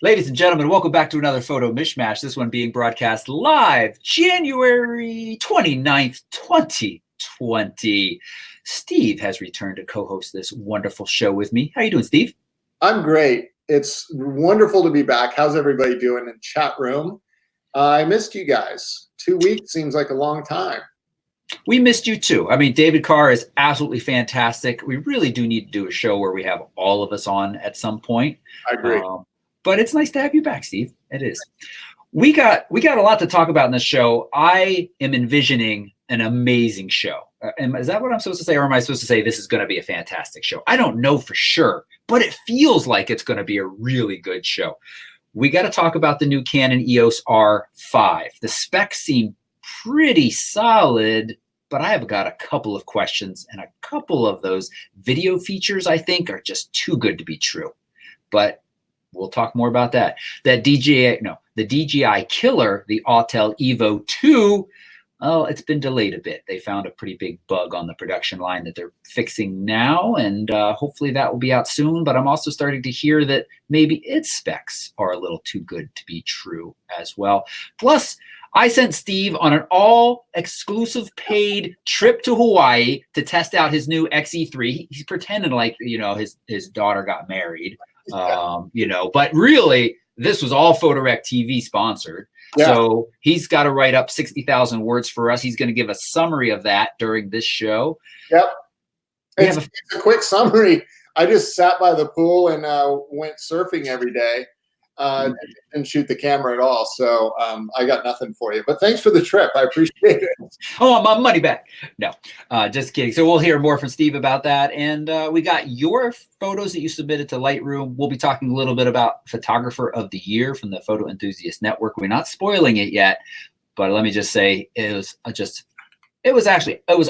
Ladies and gentlemen, welcome back to another photo mishmash. This one being broadcast live January 29th, 2020. Steve has returned to co-host this wonderful show with me. How you doing, Steve? I'm great. It's wonderful to be back. How's everybody doing in chat room? I missed you guys. 2 weeks seems like a long time. We missed you too. I mean, David Carr is absolutely fantastic. We really do need to do a show where we have all of us on at some point. I agree. But it's nice to have you back, Steve. It is. We got a lot to talk about in this show. I am envisioning an amazing show. Is that what I'm supposed to say? Or am I supposed to say this is going to be a fantastic show? I don't know for sure, but it feels like it's going to be a really good show. We got to talk about the new Canon EOS R5. The specs seem pretty solid, but I have got a couple of questions, and a couple of those video features I think are just too good to be true. But we'll talk more about that. The DJI killer, the Autel Evo 2, oh, it's been delayed a bit. They found a pretty big bug on the production line that they're fixing now, and hopefully that will be out soon. But I'm also starting to hear that maybe its specs are a little too good to be true as well. Plus, I sent Steve on an all-exclusive paid trip to Hawaii to test out his new XE3. He's pretending like, you know, his daughter got married, you know, but really this was all Photorec TV sponsored. Yeah. So he's got to write up 60,000 words for us. He's going to give a summary of that during this show. Yep. It's a quick summary. I just sat by the pool and went surfing every day. Didn't shoot the camera at all, so I got nothing for you. But thanks for the trip. I appreciate it. Oh, my money back. No, just kidding. So we'll hear more from Steve about that. And we got your photos that you submitted to Lightroom. We'll be talking a little bit about Photographer of the Year from the Photo Enthusiast Network. We're not spoiling it yet, but let me just say it was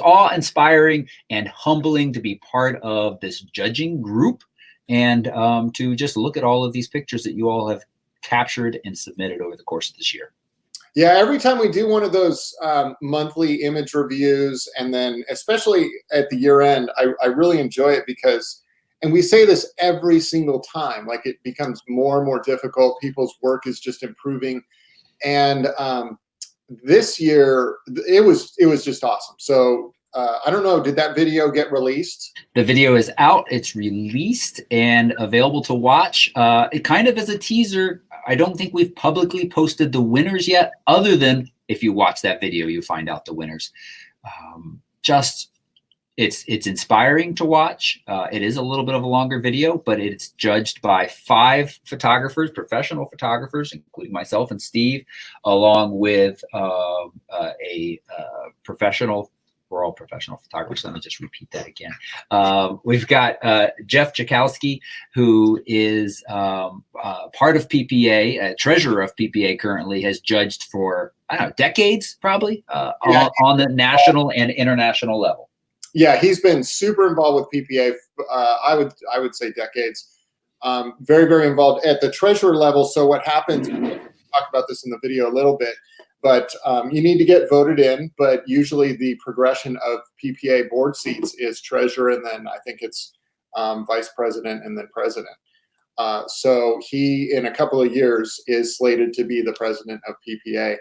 awe-inspiring and humbling to be part of this judging group. And to just look at all of these pictures that you all have captured and submitted over the course of this year. Yeah, every time we do one of those monthly image reviews, and then especially at the year end, I really enjoy it because, and we say this every single time, like it becomes more and more difficult. People's work is just improving. And this year, it was just awesome. So I don't know, did that video get released? The video is out. It's released and available to watch. It kind of is a teaser. I don't think we've publicly posted the winners yet, other than if you watch that video, you find out the winners. It's inspiring to watch. It is a little bit of a longer video, but it's judged by 5 photographers, professional photographers, including myself and Steve, along with professional. We're all professional photographers. Let me just repeat that again. We've got Jeff Jakowski, who is part of PPA, treasurer of PPA currently, has judged for, I don't know, decades probably on the national and international level. Yeah, he's been super involved with PPA. I would say decades. Very, very involved at the treasurer level. So what happens, we'll talk about this in the video a little bit, but you need to get voted in, but usually the progression of PPA board seats is treasurer, and then I think it's vice president and then president. So he, in a couple of years, is slated to be the president of PPA.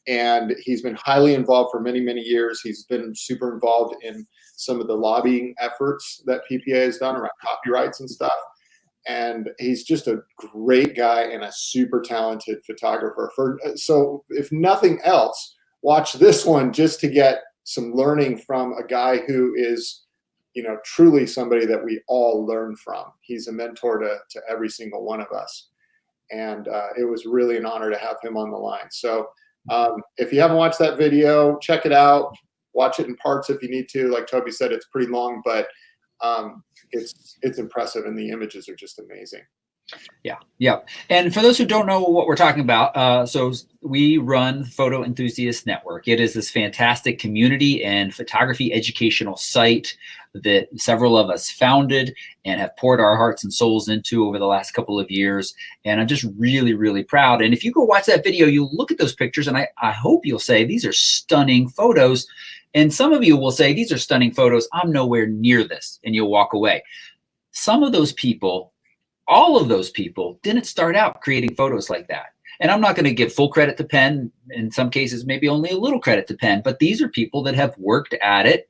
And he's been highly involved for many, many years. He's been super involved in some of the lobbying efforts that PPA has done around copyrights and stuff. And he's just a great guy and a super talented photographer. So if nothing else, watch this one just to get some learning from a guy who is, you know, truly somebody that we all learn from. He's a mentor to every single one of us. And it was really an honor to have him on the line. So if you haven't watched that video, check it out. Watch it in parts if you need to. Like Toby said, it's pretty long, but it's impressive, and the images are just amazing. Yeah. And for those who don't know what we're talking about, so we run Photo Enthusiast Network. It is this fantastic community and photography educational site that several of us founded and have poured our hearts and souls into over the last couple of years. And I'm just really, really proud. And if you go watch that video, you look at those pictures, and I hope you'll say, these are stunning photos. And some of you will say, these are stunning photos. I'm nowhere near this. And you'll walk away. Some of those people all of those people didn't start out creating photos like that. And I'm not going to give full credit to Penn. In some cases, maybe only a little credit to Penn, but these are people that have worked at it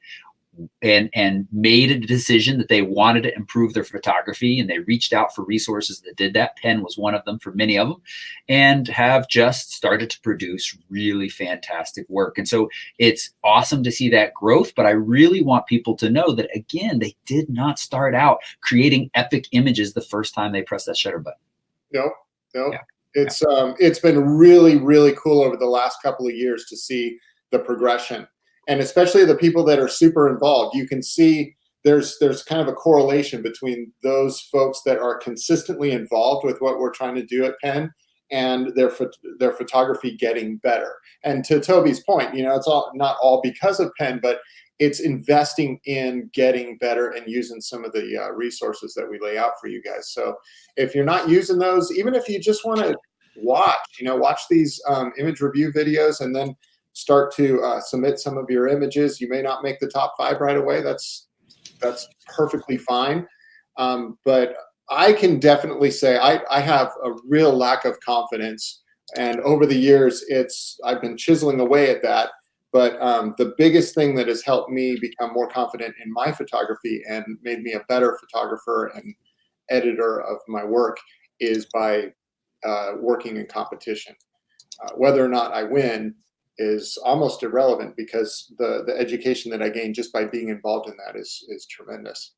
and made a decision that they wanted to improve their photography, and they reached out for resources that did that. Penn was one of them for many of them, and have just started to produce really fantastic work. And so it's awesome to see that growth, but I really want people to know that, again, they did not start out creating epic images the first time they pressed that shutter button. No. Yeah. It's been really, really cool over the last couple of years to see the progression. And especially the people that are super involved, you can see there's kind of a correlation between those folks that are consistently involved with what we're trying to do at Penn and their photography getting better. And to Toby's point, you know, it's not all because of Penn, but it's investing in getting better and using some of the resources that we lay out for you guys. So if you're not using those, even if you just want to watch these image review videos and then start to submit some of your images. You may not make the top 5 right away. That's perfectly fine. But I can definitely say I have a real lack of confidence. And over the years, I've been chiseling away at that. But the biggest thing that has helped me become more confident in my photography and made me a better photographer and editor of my work is by working in competition. Whether or not I win is almost irrelevant, because the education that I gained just by being involved in that is tremendous.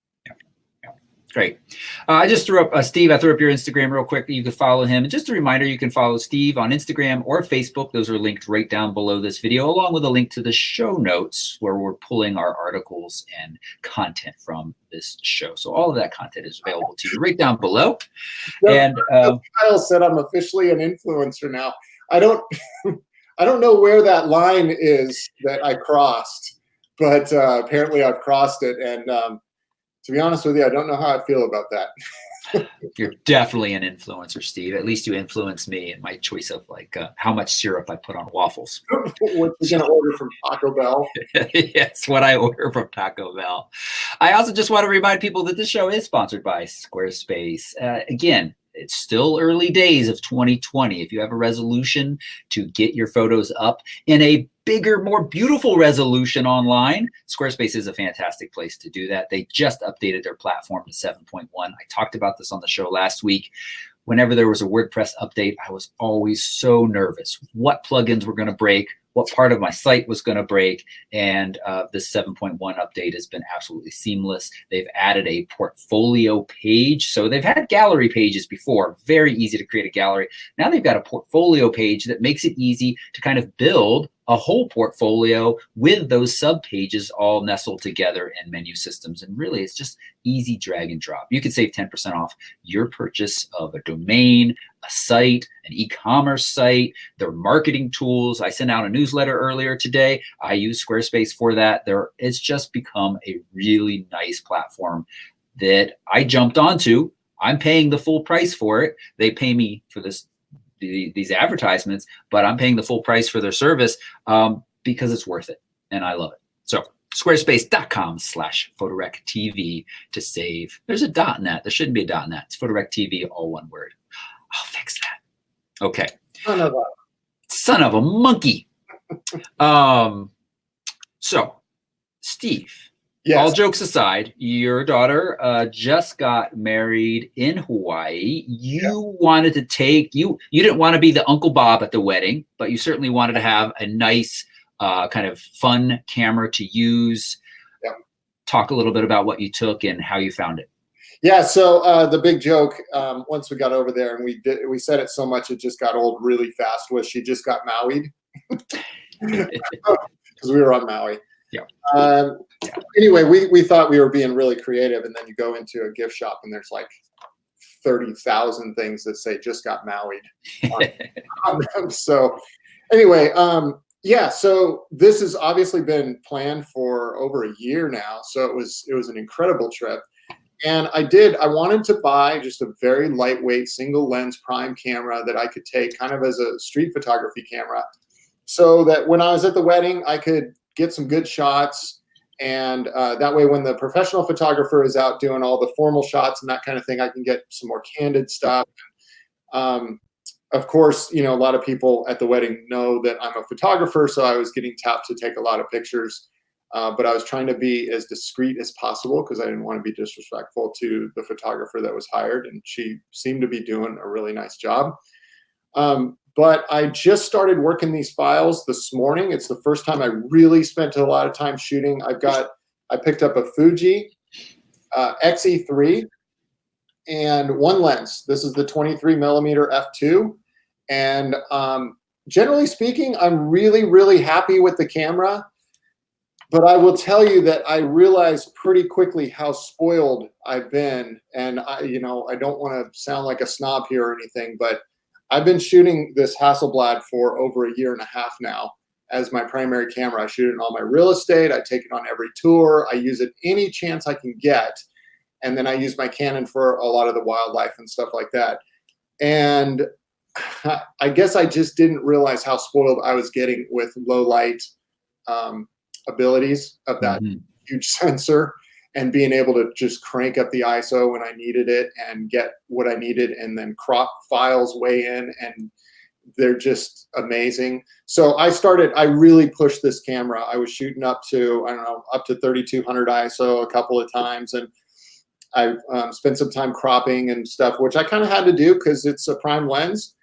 Great. I just threw up, Steve, I threw up your Instagram real quick. You can follow him. And just a reminder, you can follow Steve on Instagram or Facebook. Those are linked right down below this video, along with a link to the show notes where we're pulling our articles and content from this show. So all of that content is available to you right down below. And Kyle said I'm officially an influencer now. I don't know where that line is that I crossed, but apparently I've crossed it. And to be honest with you, I don't know how I feel about that. You're definitely an influencer, Steve. At least you influence me in my choice of how much syrup I put on waffles. What you're going to order from Taco Bell? Yes, what I order from Taco Bell. I also just want to remind people that this show is sponsored by Squarespace. Again, it's still early days of 2020. If you have a resolution to get your photos up in a bigger, more beautiful resolution online, Squarespace is a fantastic place to do that. They just updated their platform to 7.1. I talked about this on the show last week. Whenever there was a WordPress update, I was always so nervous. What plugins were going to break? What part of my site was going to break? And this 7.1 update has been absolutely seamless. They've added a portfolio page. So they've had gallery pages before, very easy to create a gallery. Now they've got a portfolio page that makes it easy to kind of build a whole portfolio with those sub pages all nestled together in menu systems. And really, it's just easy drag and drop. You can save 10% off your purchase of a domain, a site, an e-commerce site, their marketing tools. I sent out a newsletter earlier today. I use Squarespace for that. It's just become a really nice platform that I jumped onto. I'm paying the full price for it. They pay me for these advertisements, but I'm paying the full price for their service because it's worth it and I love it. So squarespace.com/PhotorecTV to save. There's a .net. There shouldn't be a .net. It's PhotorecTV, all one word. I'll fix that. Okay. Son of a monkey. So Steve, yes. All jokes aside, your daughter just got married in Hawaii. You wanted to you didn't want to be the Uncle Bob at the wedding, but you certainly wanted to have a nice kind of fun camera to use. Yep. Talk a little bit about what you took and how you found it. Yeah, so the big joke, once we got over there and we said it so much it just got old really fast, was she just got Maui'd. Because we were on Maui. Yeah. Anyway, we thought we were being really creative, and then you go into a gift shop and there's like 30,000 things that say just got Maui'd on them. So anyway, yeah, so this has obviously been planned for over a year now. So it was an incredible trip. And I wanted to buy just a very lightweight single lens prime camera that I could take kind of as a street photography camera, so that when I was at the wedding, I could get some good shots And that way, when the professional photographer is out doing all the formal shots and that kind of thing, I can get some more candid stuff. Of course, you know, a lot of people at the wedding know that I'm a photographer, so I was getting tapped to take a lot of pictures. But I was trying to be as discreet as possible because I didn't want to be disrespectful to the photographer that was hired, and she seemed to be doing a really nice job. But I just started working these files this morning. It's the first time I really spent a lot of time shooting. I picked up a Fuji XE3 and one lens. This is the 23mm f2. And generally speaking, I'm really, really happy with the camera. But I will tell you that I realized pretty quickly how spoiled I've been. And you know, I don't want to sound like a snob here or anything, but I've been shooting this Hasselblad for over a year and a half now as my primary camera. I shoot it in all my real estate. I take it on every tour. I use it any chance I can get. And then I use my Canon for a lot of the wildlife and stuff like that. And I guess I just didn't realize how spoiled I was getting with low light abilities of that huge sensor, and being able to just crank up the ISO when I needed it and get what I needed, and then crop files way in, and they're just amazing. So I really pushed this camera. I was shooting up to, I don't know, up to 3200 ISO a couple of times, and I spent some time cropping and stuff, which I kind of had to do because it's a prime lens.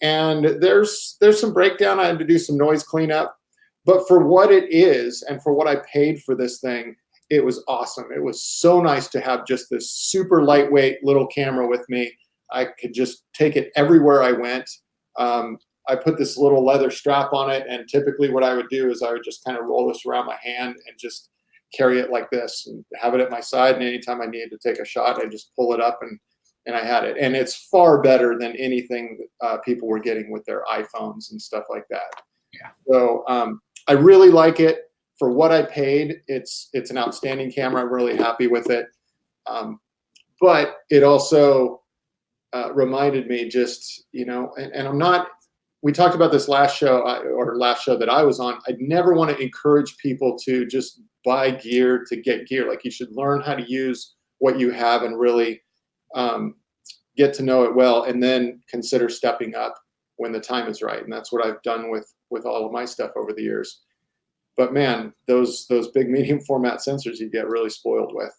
And there's some breakdown. I had to do some noise cleanup. But for what it is and for what I paid for this thing, it was awesome. It was so nice to have just this super lightweight little camera with me. I could just take it everywhere I went. I put this little leather strap on it, and typically what I would do is I would just kind of roll this around my hand and just carry it like this and have it at my side. And anytime I needed to take a shot, I just pull it up and I had it. And it's far better than anything people were getting with their iPhones and stuff like that. Yeah. So I really like it. For what I paid, it's an outstanding camera. I'm really happy with it. But it also reminded me just, you know, and I'm not, we talked about this last show that I was on. I'd never want to encourage people to just buy gear to get gear. Like, you should learn how to use what you have and really get to know it well, and then consider stepping up when the time is right. And that's what I've done with all of my stuff over the years. But man, those big medium format sensors you get really spoiled with.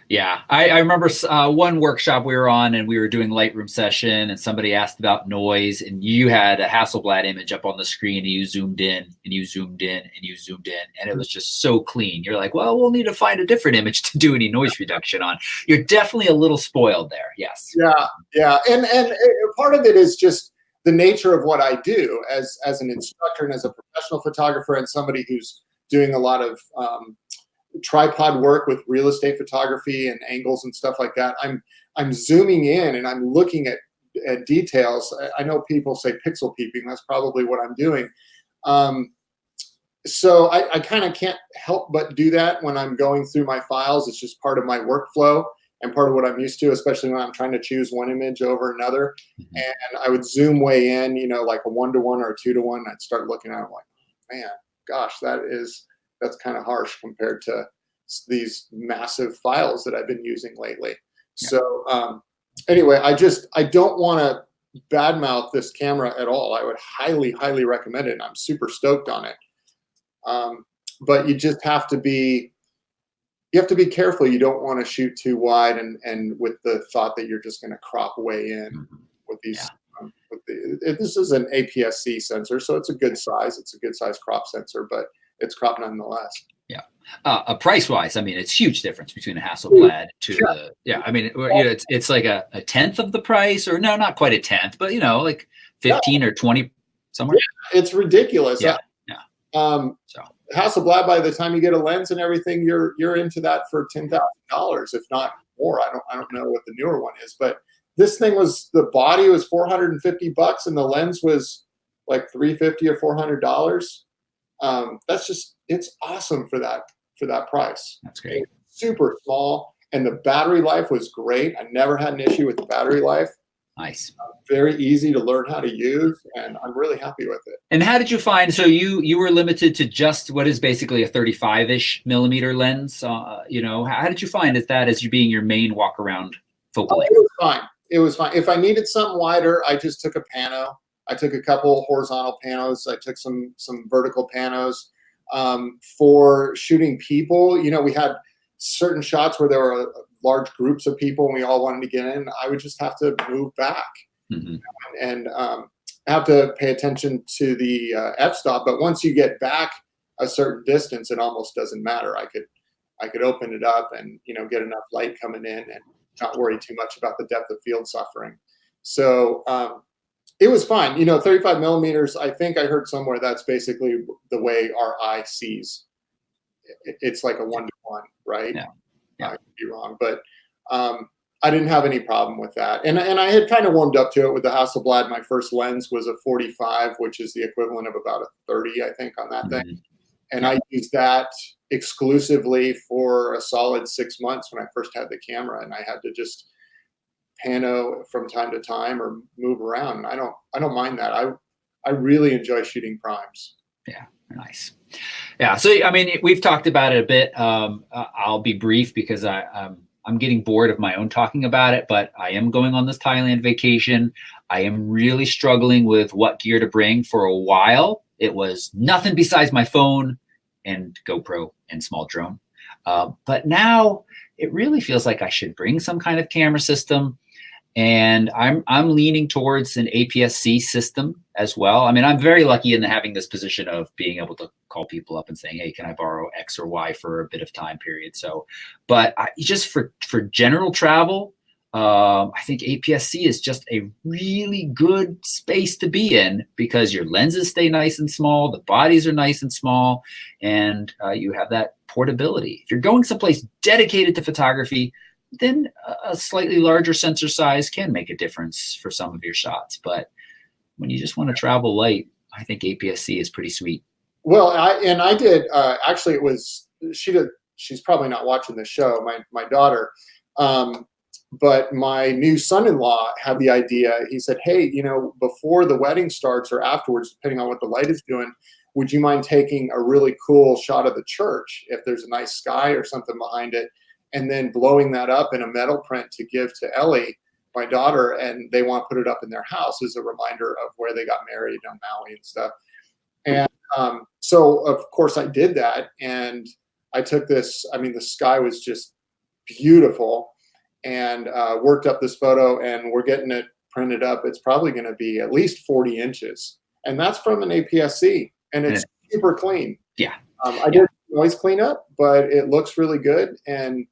Yeah, I remember one workshop we were on, and we were doing Lightroom session, and somebody asked about noise, and you had a Hasselblad image up on the screen, and you zoomed in and you zoomed in and you zoomed in, and it was just so clean. You're like, well, we'll need to find a different image to do any noise reduction on. You're definitely a little spoiled there. Yes. Yeah. And part of it is just the nature of what I do as an instructor and as a professional photographer, and somebody who's doing a lot of tripod work with real estate photography and angles and stuff like that. I'm zooming in and I'm looking at details. I know people say pixel peeping. That's probably what I'm doing. So I kind of can't help but do that when I'm going through my files. It's just part of my workflow and part of what I'm used to, especially when I'm trying to choose one image over another. And I would zoom way in, you know, like a 1:1 or a 2:1. I'd start looking at it like, man, gosh, that's kind of harsh compared to these massive files that I've been using lately. Yeah. So anyway, I don't want to badmouth this camera at all. I would highly, highly recommend it. And I'm super stoked on it. But you just have to be careful. You don't want to shoot too wide and with the thought that you're just going to crop way in with these. Yeah. This is an APS-C sensor, so it's a good size. It's a good size crop sensor, but it's crop nonetheless. Yeah. Price-wise, I mean, it's huge difference between a Hasselblad to the, I mean, you know, it's like a tenth of the price, or no, not quite a tenth, but, you know, like 15 or 20 somewhere. Yeah, it's ridiculous. Yeah. So Hasselblad, by the time you get a lens and everything, you're into that for $10,000, if not more. I don't know what the newer one is, but this thing the body was $450 and the lens was like $350 or $400. That's just, it's awesome for that price. That's great. It's super small, and the battery life was great. I never had an issue with the battery life. Nice. Very easy to learn how to use, and I'm really happy with it. And how did you find, so you were limited to just what is basically a 35-ish millimeter lens, you know, how did you find that as you being your main walk around focal length? It was fine. It was fine. If I needed something wider, I just took a pano. I took a couple horizontal panos. I took some vertical panos. For shooting people, you know, we had certain shots where there were large groups of people and we all wanted to get in. I would just have to move back. Mm-hmm. And have to pay attention to the f-stop. But once you get back a certain distance, it almost doesn't matter. I could open it up and, you know, get enough light coming in and not worry too much about the depth of field suffering. So it was fine. You know, 35 millimeters, I think I heard somewhere that's basically the way our eye sees. It's like a 1-to-1, right? Yeah. I could be wrong, but I didn't have any problem with that. And I had kind of warmed up to it with the Hasselblad. My first lens was a 45, which is the equivalent of about a 30, I think, on that thing. And I used that exclusively for a solid 6 months when I first had the camera, and I had to just pano from time to time or move around. And I don't mind that. I really enjoy shooting primes. Yeah, nice. Yeah, so I mean, we've talked about it a bit. I'll be brief because I'm getting bored of my own talking about it, but I am going on this Thailand vacation. I am really struggling with what gear to bring. For a while, it was nothing besides my phone and GoPro and small drone. But now it really feels like I should bring some kind of camera system. And I'm leaning towards an APS-C system as well. I mean, I'm very lucky in having this position of being able to call people up and saying, hey, can I borrow X or Y for a bit of time period? So, but just for general travel, I think APS-C is just a really good space to be in because your lenses stay nice and small, the bodies are nice and small, and you have that portability. If you're going someplace dedicated to photography, then a slightly larger sensor size can make a difference for some of your shots. But when you just want to travel light, I think APS-C is pretty sweet. Well, I did, actually it was, she's probably not watching the show, my daughter, but my new son-in-law had the idea. He said, hey, you know, before the wedding starts or afterwards, depending on what the light is doing, would you mind taking a really cool shot of the church if there's a nice sky or something behind it? And then blowing that up in a metal print to give to Ellie, my daughter, and they want to put it up in their house as a reminder of where they got married on Maui and stuff. And so, of course, I did that. And I took this, I mean, the sky was just beautiful, and worked up this photo, and we're getting it printed up. It's probably going to be at least 40 inches. And that's from an APS-C, and it's super clean. Yeah. I did noise cleanup, but it looks really good. And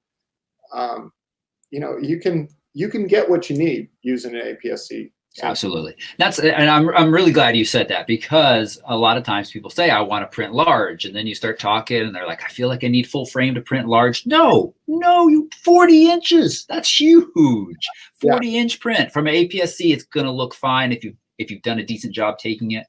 you know, you can get what you need using an APS-C. So. Absolutely. And I'm really glad you said that, because a lot of times people say, I want to print large. And then you start talking and they're like, I feel like I need full frame to print large. No, you 40 inches. That's huge. 40-inch print from an APS-C. It's going to look fine if you've done a decent job taking it.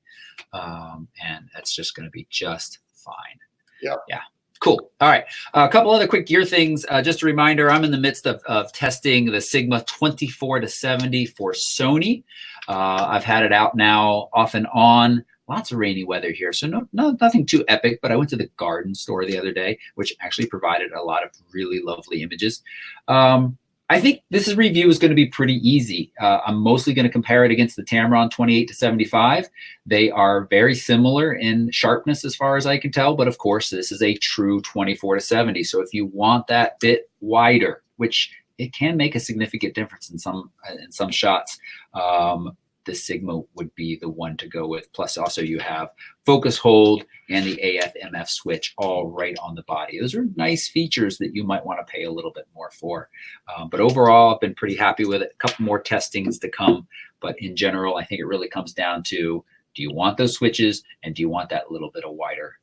And that's just going to be just fine. Yeah. Yeah. Cool. All right. A couple other quick gear things. Just a reminder, I'm in the midst of testing the Sigma 24-70 for Sony. I've had it out now off and on. Lots of rainy weather here, so nothing too epic, but I went to the garden store the other day, which actually provided a lot of really lovely images. I think this review is going to be pretty easy. I'm mostly going to compare it against the Tamron 28-75. They are very similar in sharpness as far as I can tell, but of course this is a true 24-70. So if you want that bit wider, which it can make a significant difference in some shots, the Sigma would be the one to go with. Plus also you have focus hold and the AF/MF switch all right on the body. Those are nice features that you might want to pay a little bit more for. But overall, I've been pretty happy with it. A couple more testings to come. But in general, I think it really comes down to, do you want those switches and do you want that little bit of wider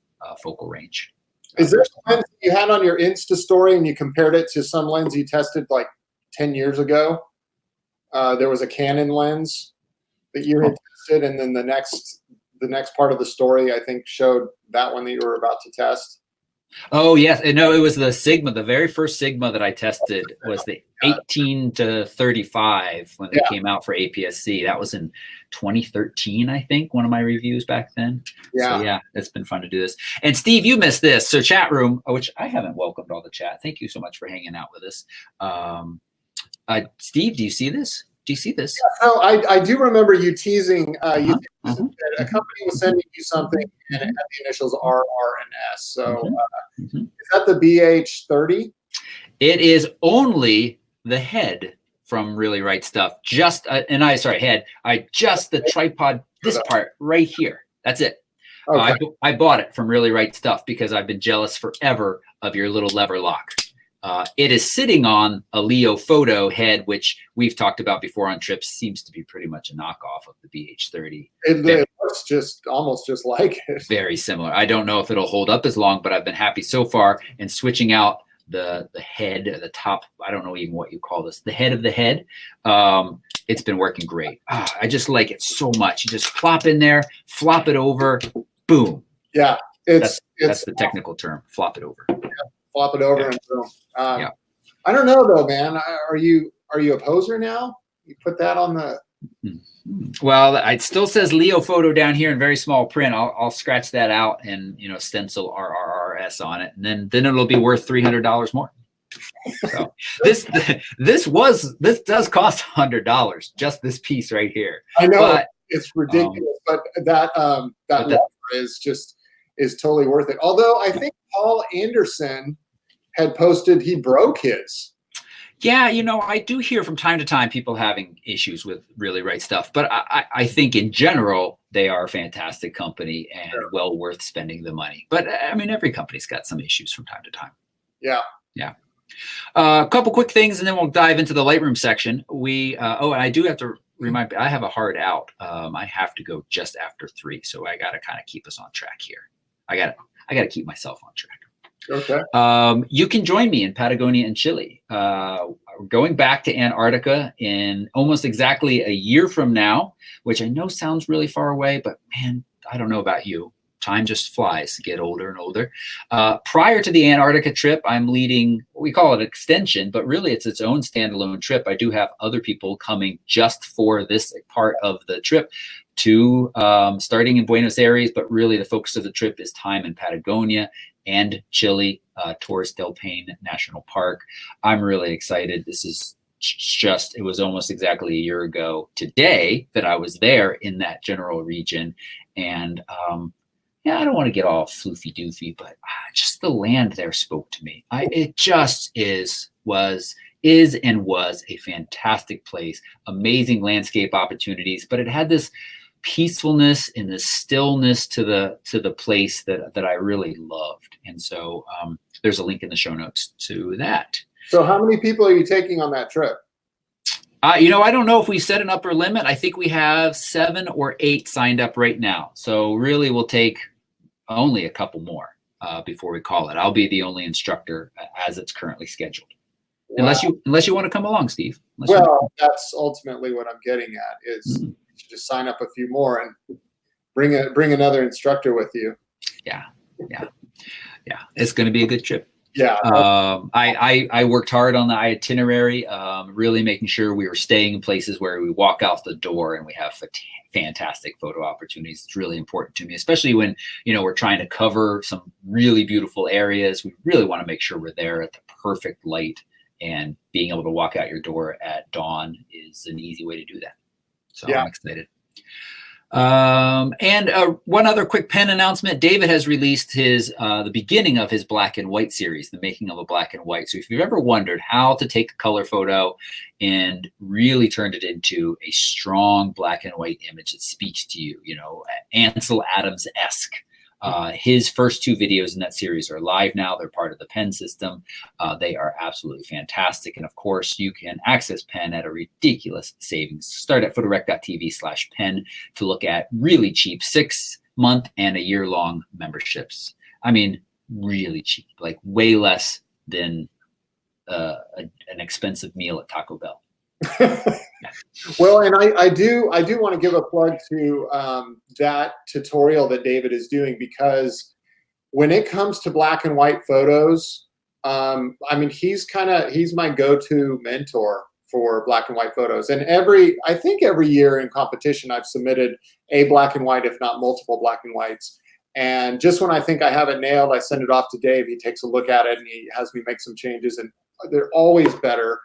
focal range? Is there a lens you had on your Insta story and you compared it to some lens you tested like 10 years ago? There was a Canon lens that you had tested, and then the next part of the story, I think, showed that one that you were about to test. Oh yes, and no, it was the Sigma. The very first Sigma that I tested was the 18 to 35 when they Yeah. came out for APS-C. That was in 2013, I think. One of my reviews back then. Yeah. So yeah, it's been fun to do this. And Steve, you missed this. So chat room, which I haven't welcomed all the chat. Thank you so much for hanging out with us. Steve, do you see this? Do you see this? Yeah, so I do remember you teasing. You that a company was sending you something, and it had the initials R, R, and S. So is that the BH30? It is only the head from Really Right Stuff. Just head. Just the tripod. This part right here. That's it. Okay. I bought it from Really Right Stuff because I've been jealous forever of your little lever lock. It is sitting on a Leo Photo head, which we've talked about before on trips. Seems to be pretty much a knockoff of the BH30. It looks just almost just like it. Very similar. I don't know if it'll hold up as long, but I've been happy so far. And switching out the head, the top, I don't know even what you call this, the head of the head. It's been working great. I just like it so much. You just plop in there, flop it over, boom. Yeah, that's the technical term. Flop it over. Yeah, flop it over and boom. Yeah. I don't know though, man. Are you a poser now? You put that on the. Well, it still says Leo Photo down here in very small print. I'll scratch that out and stencil RRRS on it, and then it'll be worth $300 more. So this does cost $100, just this piece right here. I know, but it's ridiculous, but that lever is totally worth it. Although I think Paul Anderson had posted he broke his. Yeah, I do hear from time to time people having issues with Really Right Stuff, but I think in general they are a fantastic company and well worth spending the money. But I mean, every company's got some issues from time to time. Yeah. Yeah. A couple quick things, and then we'll dive into the Lightroom section. And I do have to remind, I have a hard out. I have to go just after 3, so I got to kind of keep us on track here. I got to keep myself on track. Okay. You can join me in Patagonia and Chile. Going back to Antarctica in almost exactly a year from now, which I know sounds really far away, but man, I don't know about you. Time just flies to get older and older. Prior to the Antarctica trip, I'm leading, we call it extension, but really it's its own standalone trip. I do have other people coming just for this part of the trip to starting in Buenos Aires, but really the focus of the trip is time in Patagonia and Chile, Torres del Paine National Park. I'm really excited. This is it was almost exactly a year ago today that I was there in that general region. And I don't want to get all floofy doofy, but just the land there spoke to me. It just was a fantastic place, amazing landscape opportunities, but it had this peacefulness and the stillness to the place that I really loved. And so there's a link in the show notes to that. So how many people are you taking on that trip? I don't know if we set an upper limit. I think we have 7 or 8 signed up right now. So really we'll take only a couple more before we call it. I'll be the only instructor as it's currently scheduled. Wow. Unless you want to come along, Steve. That's ultimately what I'm getting at is just sign up a few more and bring another instructor with you. Yeah. It's going to be a good trip. Yeah. I worked hard on the itinerary, really making sure we were staying in places where we walk out the door and we have fantastic photo opportunities. It's really important to me, especially when, we're trying to cover some really beautiful areas. We really want to make sure we're there at the perfect light, and being able to walk out your door at dawn is an easy way to do that. So yeah. I'm excited. And one other quick pen announcement. David has released his the beginning of his black and white series, the making of a black and white. So if you've ever wondered how to take a color photo and really turn it into a strong black and white image that speaks to you, Ansel Adams-esque. His first 2 videos in that series are live now. They're part of the Pen system. They are absolutely fantastic. And of course, you can access Pen at a ridiculous savings. Start at photorec.tv/pen to look at really cheap 6-month and a year-long memberships. I mean, really cheap, like way less than an expensive meal at Taco Bell. Well, and I do want to give a plug to that tutorial that David is doing, because when it comes to black and white photos, I mean, he's my go-to mentor for black and white photos. And I think every year in competition, I've submitted a black and white, if not multiple black and whites. And just when I think I have it nailed, I send it off to Dave. He takes a look at it and he has me make some changes, and they're always better.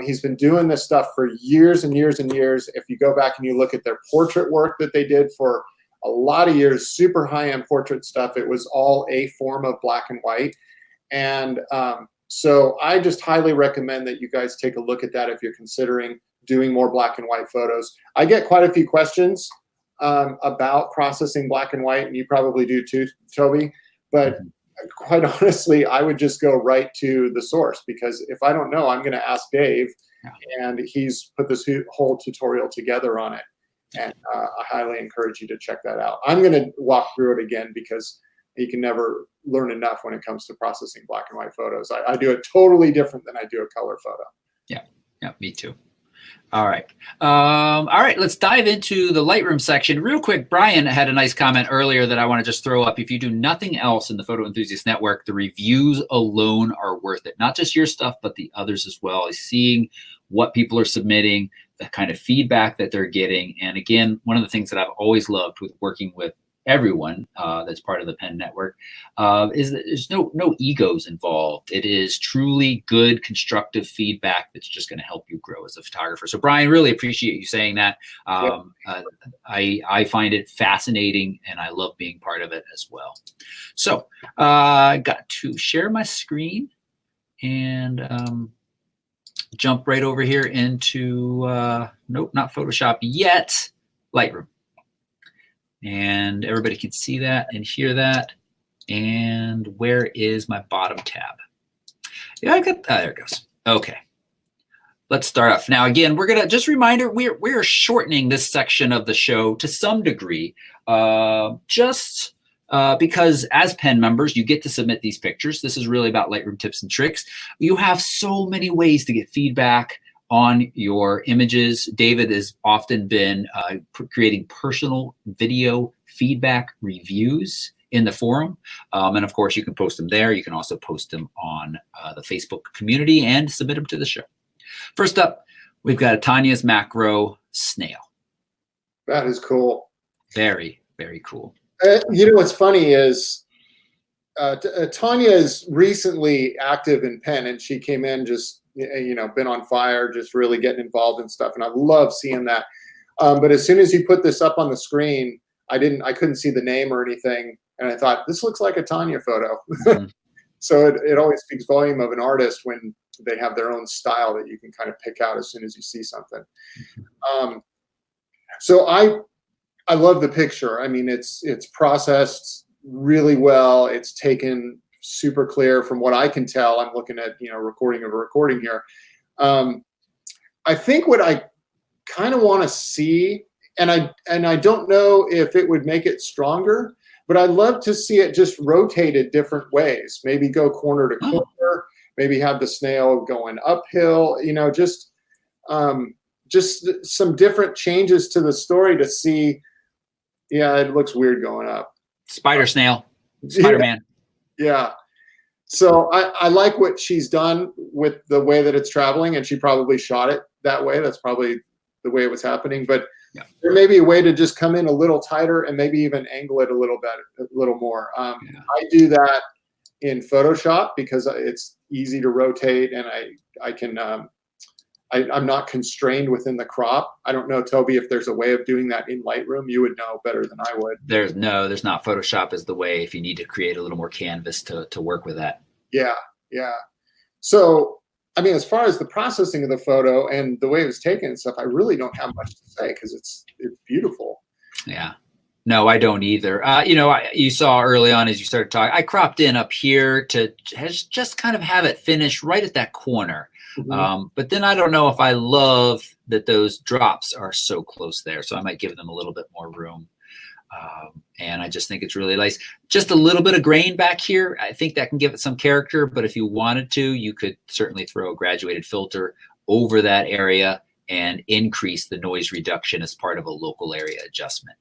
He's been doing this stuff for years and years and years. If you go back and you look at their portrait work that they did for a lot of years, super high-end portrait stuff, it was all a form of black and white. And so I just highly recommend that you guys take a look at that if you're considering doing more black and white photos. I get quite a few questions about processing black and white, and you probably do too, Toby. But quite honestly, I would just go right to the source, because if I don't know, I'm going to ask Dave, and he's put this whole tutorial together on it. And I highly encourage you to check that out. I'm going to walk through it again, because you can never learn enough when it comes to processing black and white photos. I do it totally different than I do a color photo. Yeah, me too. All right. All right, let's dive into the Lightroom section. Real quick, Brian had a nice comment earlier that I want to just throw up. If you do nothing else in the Photo Enthusiast Network, the reviews alone are worth it. Not just your stuff, but the others as well. Seeing what people are submitting, the kind of feedback that they're getting. And again, one of the things that I've always loved with working with everyone that's part of the Pen Network is that there's no egos involved. It is truly good, constructive feedback that's just going to help you grow as a photographer. So Brian, really appreciate you saying that. I find it fascinating, and I love being part of it as well. So I got to share my screen and jump right over here into, nope, not Photoshop yet, Lightroom. And everybody can see that and hear that. And where is my bottom tab? Yeah, I got, there it goes. Okay. Let's start off. Now, again, we're going to, just a reminder, we're shortening this section of the show to some degree, because as Pen members, you get to submit these pictures. This is really about Lightroom tips and tricks. You have so many ways to get feedback on your images. David has often been creating personal video feedback reviews in the forum. And of course, you can post them there. You can also post them on the Facebook community and submit them to the show. First up, we've got a Tanya's Macro Snail. That is cool. Very, very cool. You know what's funny is Tanya is recently active in Pen, and she came in just, you know, been on fire, just really getting involved in stuff. And I love seeing that. But as soon as you put this up on the screen, I couldn't see the name or anything. And I thought, this looks like a Tanya photo. Mm-hmm. So it always speaks volume of an artist when they have their own style that you can kind of pick out as soon as you see something. So I love the picture. I mean, it's processed really well. It's taken super clear from what I can tell. I'm looking at, you know, recording of a recording here. I think what I kind of want to see, and I don't know if it would make it stronger, but I'd love to see it just rotated different ways. Maybe go corner to corner, maybe have the snail going uphill, you know, just some different changes to the story to see. Yeah, it looks weird going up. Spider snail, Spider-Man. Yeah. So I like what she's done with the way that it's traveling, and she probably shot it that way. That's probably the way it was happening. But there may be a way to just come in a little tighter and maybe even angle it a little more. I do that in Photoshop because it's easy to rotate, and I can I'm not constrained within the crop. I don't know, Toby, if there's a way of doing that in Lightroom. You would know better than I would. There's not. Photoshop is the way if you need to create a little more canvas to work with that. Yeah. So, I mean, as far as the processing of the photo and the way it was taken and stuff, I really don't have much to say because it's beautiful. Yeah. No, I don't either. You know, you saw early on as you started talking, I cropped in up here to just kind of have it finish right at that corner. Mm-hmm. But then I don't know if I love that those drops are so close there. So I might give them a little bit more room. And I just think it's really nice. Just a little bit of grain back here. I think that can give it some character. But if you wanted to, you could certainly throw a graduated filter over that area and increase the noise reduction as part of a local area adjustment.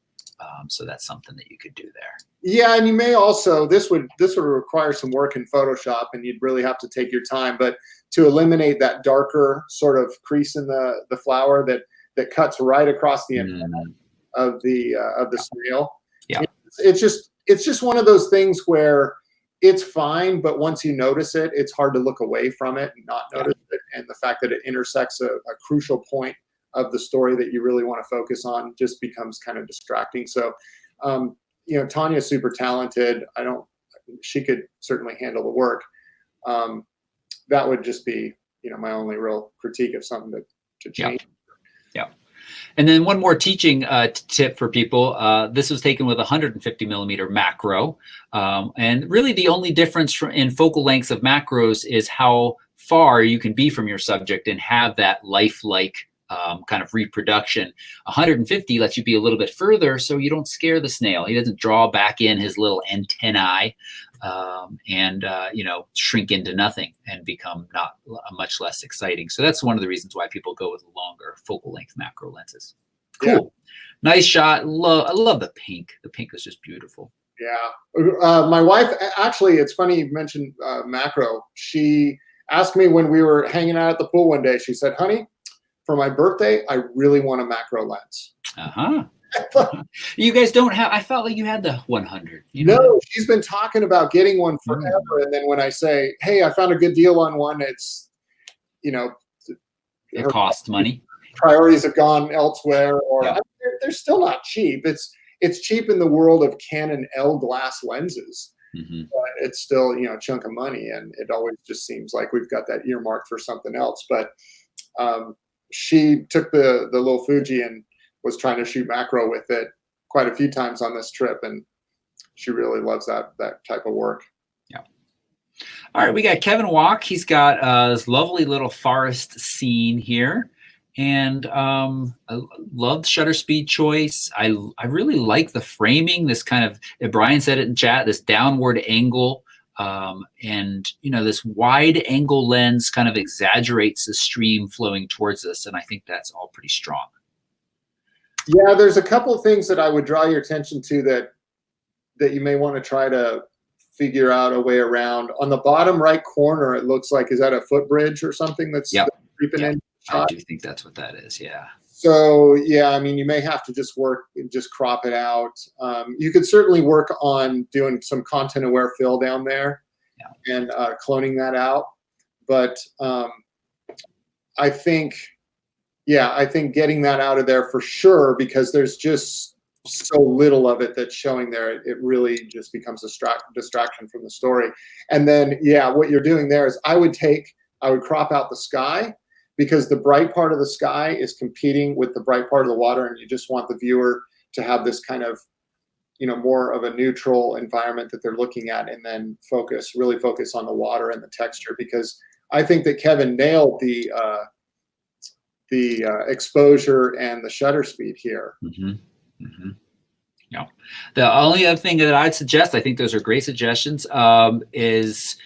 So that's something that you could do there. Yeah, and you may also, this would require some work in Photoshop, and you'd really have to take your time, but to eliminate that darker sort of crease in the flower that cuts right across the of the snail. Yeah. It's just one of those things where it's fine, but once you notice it, it's hard to look away from it and not notice it. And the fact that it intersects a crucial point of the story that you really want to focus on just becomes kind of distracting. So, you know, Tanya's super talented. She could certainly handle the work. That would just be, you know, my only real critique of something to change. Yeah. And then one more teaching tip for people. This was taken with 150 millimeter macro. And really the only difference in focal lengths of macros is how far you can be from your subject and have that lifelike kind of reproduction. 150 lets you be a little bit further so you don't scare the snail. He doesn't draw back in his little antennae and you know, shrink into nothing and become not much less exciting. So that's one of the reasons why people go with longer focal length macro lenses. Cool. Yeah. Nice shot. I love the pink. The pink is just beautiful. Yeah. My wife, actually, it's funny you mentioned macro. She asked me when we were hanging out at the pool one day, she said, honey, for my birthday, I really want a macro lens. You guys don't have, I felt like you had the 100. You know? No, she's been talking about getting one forever. And then when I say, hey, I found a good deal on one, it's, you know, it costs money. Priorities have gone elsewhere, or I mean, they're still not cheap. It's cheap in the world of Canon L glass lenses. But it's still, you know, a chunk of money. And it always just seems like we've got that earmarked for something else. But she took the little Fuji and was trying to shoot macro with it quite a few times on this trip, and she really loves that type of work. Yeah. All right, we got Kevin Walk. He's got this lovely little forest scene here, and I love the shutter speed choice. I really like the framing. This kind of, Brian said it in chat, this downward angle. And you know, this wide angle lens kind of exaggerates the stream flowing towards us, and I think that's all pretty strong. Yeah, there's a couple of things that I would draw your attention to that you may want to try to figure out a way around. On the bottom right corner, it looks like, is that a footbridge or something that's creeping in? I do think that's what that is. Yeah. So yeah, I mean, you may have to just crop it out. You could certainly work on doing some content aware fill down there and cloning that out. But I think getting that out of there for sure, because there's just so little of it that's showing there. It really just becomes a distraction from the story. And then, yeah, what you're doing there is I would crop out the sky, because the bright part of the sky is competing with the bright part of the water, and you just want the viewer to have this kind of, you know, more of a neutral environment that they're looking at, and then really focus on the water and the texture, because I think that Kevin nailed the exposure and the shutter speed here. Yeah. The only other thing that I'd suggest, I think those are great suggestions, is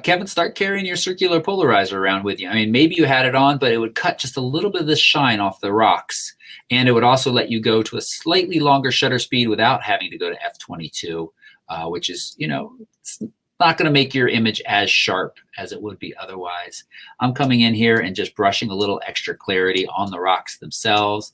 Kevin, start carrying your circular polarizer around with you. I mean, maybe you had it on, but it would cut just a little bit of the shine off the rocks. And it would also let you go to a slightly longer shutter speed without having to go to f/22, which is, you know, it's not going to make your image as sharp as it would be otherwise. I'm coming in here and just brushing a little extra clarity on the rocks themselves.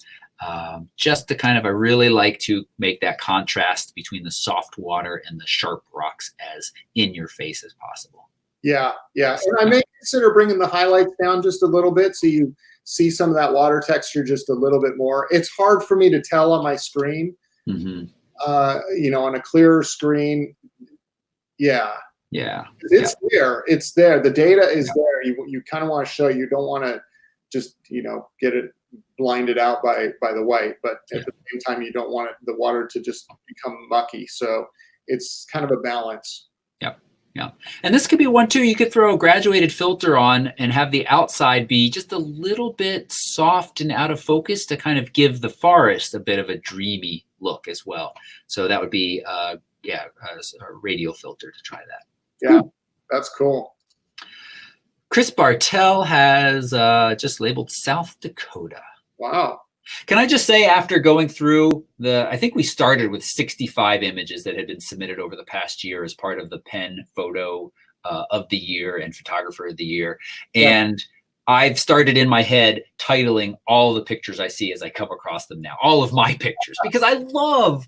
Just to kind of, I really like to make that contrast between the soft water and the sharp rocks as in your face as possible. Yeah, yeah. And I may consider bringing the highlights down just a little bit so you see some of that water texture just a little bit more. It's hard for me to tell on my screen. You know, on a clearer screen. Yeah. Yeah. It's there. It's there. The data is there. You kind of want to show. You don't want to just, you know, get it blinded out by the white, but at the same time, you don't want the water to just become mucky. So it's kind of a balance. Yeah. And this could be one too. You could throw a graduated filter on and have the outside be just a little bit soft and out of focus to kind of give the forest a bit of a dreamy look as well. So that would be, a radial filter to try that. Yeah, that's cool. Chris Bartell has just labeled South Dakota. Wow. Can I just say, after going through I think we started with 65 images that had been submitted over the past year as part of the Pen Photo of the Year and Photographer of the Year. And I've started in my head titling all the pictures I see as I come across them now, all of my pictures, because I love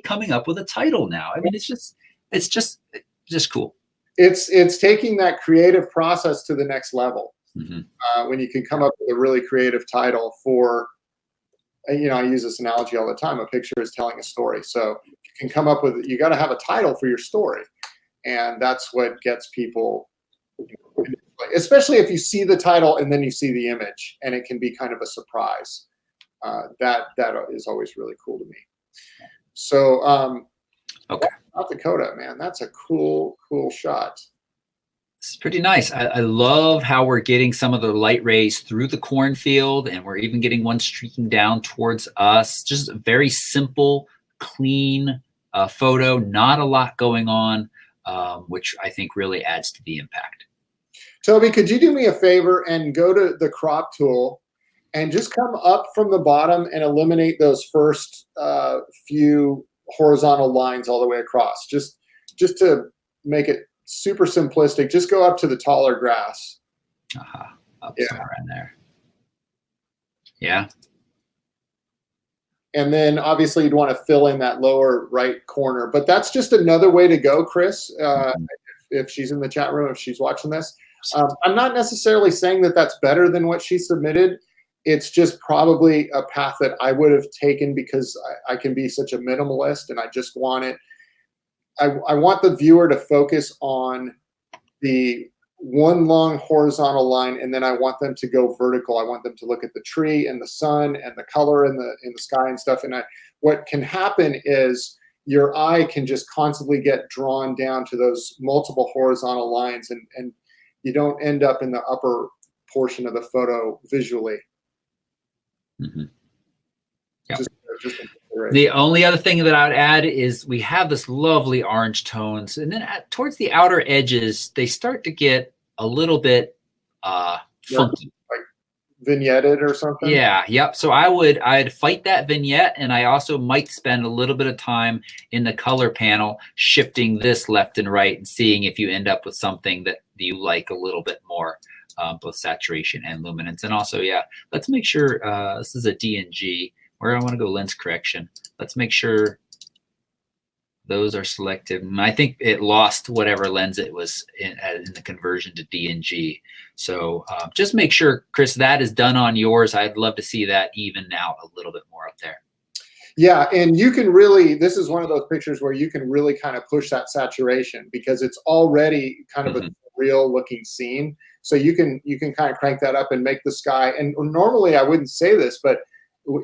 coming up with a title now. I mean, it's just cool. It's taking that creative process to the next level. When you can come up with a really creative title for, I use this analogy all the time. A picture is telling a story. So you can come up with, you got to have a title for your story. And that's what gets people, especially if you see the title and then you see the image, and it can be kind of a surprise. That is always really cool to me. So, okay, South Dakota, man, that's a cool shot. It's pretty nice. I love how we're getting some of the light rays through the cornfield, and we're even getting one streaking down towards us. Just a very simple, clean photo. Not a lot going on, which I think really adds to the impact. Toby, could you do me a favor and go to the crop tool and just come up from the bottom and eliminate those first few horizontal lines all the way across, just to make it super simplistic. Just go up to the taller grass. Up somewhere in there. Yeah. And then obviously you'd want to fill in that lower right corner, but that's just another way to go, Chris. If she's in the chat room, if she's watching this, I'm not necessarily saying that that's better than what she submitted. It's just probably a path that I would have taken, because I can be such a minimalist, and I just want it. I want the viewer to focus on the one long horizontal line, and then I want them to go vertical. I want them to look at the tree and the sun and the color in the sky and stuff. And what can happen is your eye can just constantly get drawn down to those multiple horizontal lines, and you don't end up in the upper portion of the photo visually. Yep. The only other thing that I would add is we have this lovely orange tones, and then towards the outer edges, they start to get a little bit funky. Like vignetted or something? Yeah, yep. So I'd fight that vignette, and I also might spend a little bit of time in the color panel shifting this left and right and seeing if you end up with something that you like a little bit more, both saturation and luminance. And also, let's make sure this is a DNG. Where I want to go lens correction. Let's make sure those are selected. And I think it lost whatever lens it was in the conversion to DNG. So just make sure, Chris, that is done on yours. I'd love to see that even out a little bit more up there. Yeah, and you can really, this is one of those pictures where you can really kind of push that saturation, because it's already kind of a real looking scene. So you can kind of crank that up and make the sky, and normally I wouldn't say this, but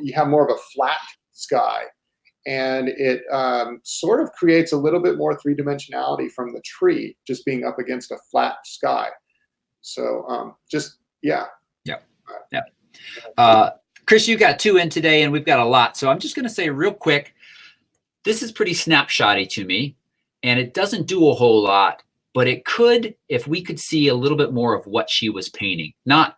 you have more of a flat sky, and it sort of creates a little bit more three-dimensionality from the tree just being up against a flat sky. So Chris, you got 2 in today, and we've got a lot. So I'm just going to say real quick, this is pretty snapshotty to me, and it doesn't do a whole lot, but it could, if we could see a little bit more of what she was painting, not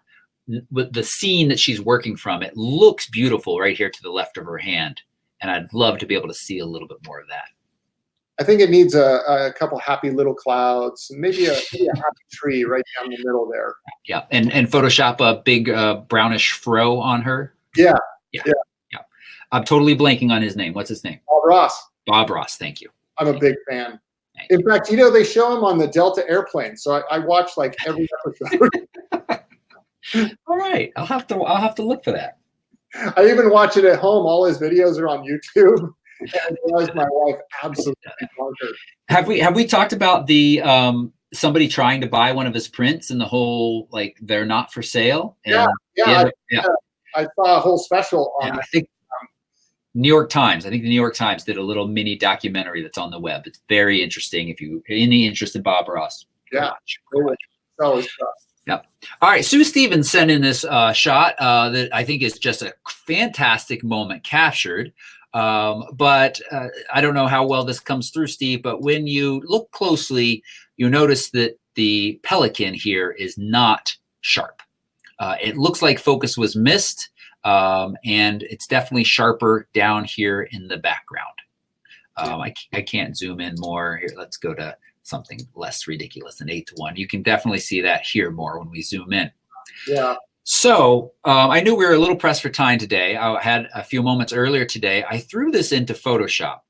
with the scene that she's working from. It looks beautiful right here to the left of her hand, and I'd love to be able to see a little bit more of that. I think it needs a couple happy little clouds, maybe a happy tree right down the middle there. Yeah, and Photoshop a big brownish fro on her. Yeah. I'm totally blanking on his name. What's his name? Bob Ross. Bob Ross. Thank you. I'm a big fan. In fact, they show him on the Delta airplane, so I watch like every episode. All right, I'll have to look for that. I even watch it at home. All his videos are on YouTube. And I realize my wife absolutely loves it. Have we talked about the somebody trying to buy one of his prints and the whole like they're not for sale? And, yeah. I saw a whole special on. I think New York Times. I think the New York Times did a little mini documentary that's on the web. It's very interesting. If you any interest in Bob Ross, go watch. Yep. All right. Sue Stevens sent in this shot that I think is just a fantastic moment captured. But I don't know how well this comes through, Steve, but when you look closely, you notice that the pelican here is not sharp. It looks like focus was missed. And it's definitely sharper down here in the background. I can't zoom in more. Here, let's go to something less ridiculous than 8:1. You can definitely see that here more when we zoom in. Yeah. So I knew we were a little pressed for time today. I had a few moments earlier today. I threw this into Photoshop.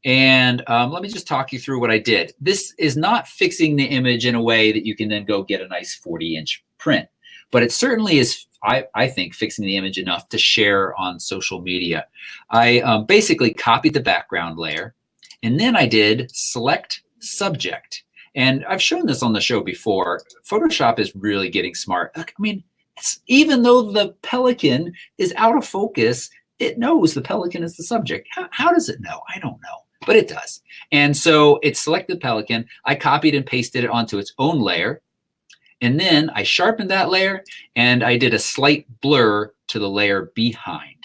And let me just talk you through what I did. This is not fixing the image in a way that you can then go get a nice 40-inch print. But it certainly is, I think, fixing the image enough to share on social media. I basically copied the background layer. And then I did select subject. And I've shown this on the show before. Photoshop is really getting smart. I mean, even though the pelican is out of focus, it knows the pelican is the subject. How does it know? I don't know, but it does. And so it selected pelican. I copied and pasted it onto its own layer. And then I sharpened that layer and I did a slight blur to the layer behind.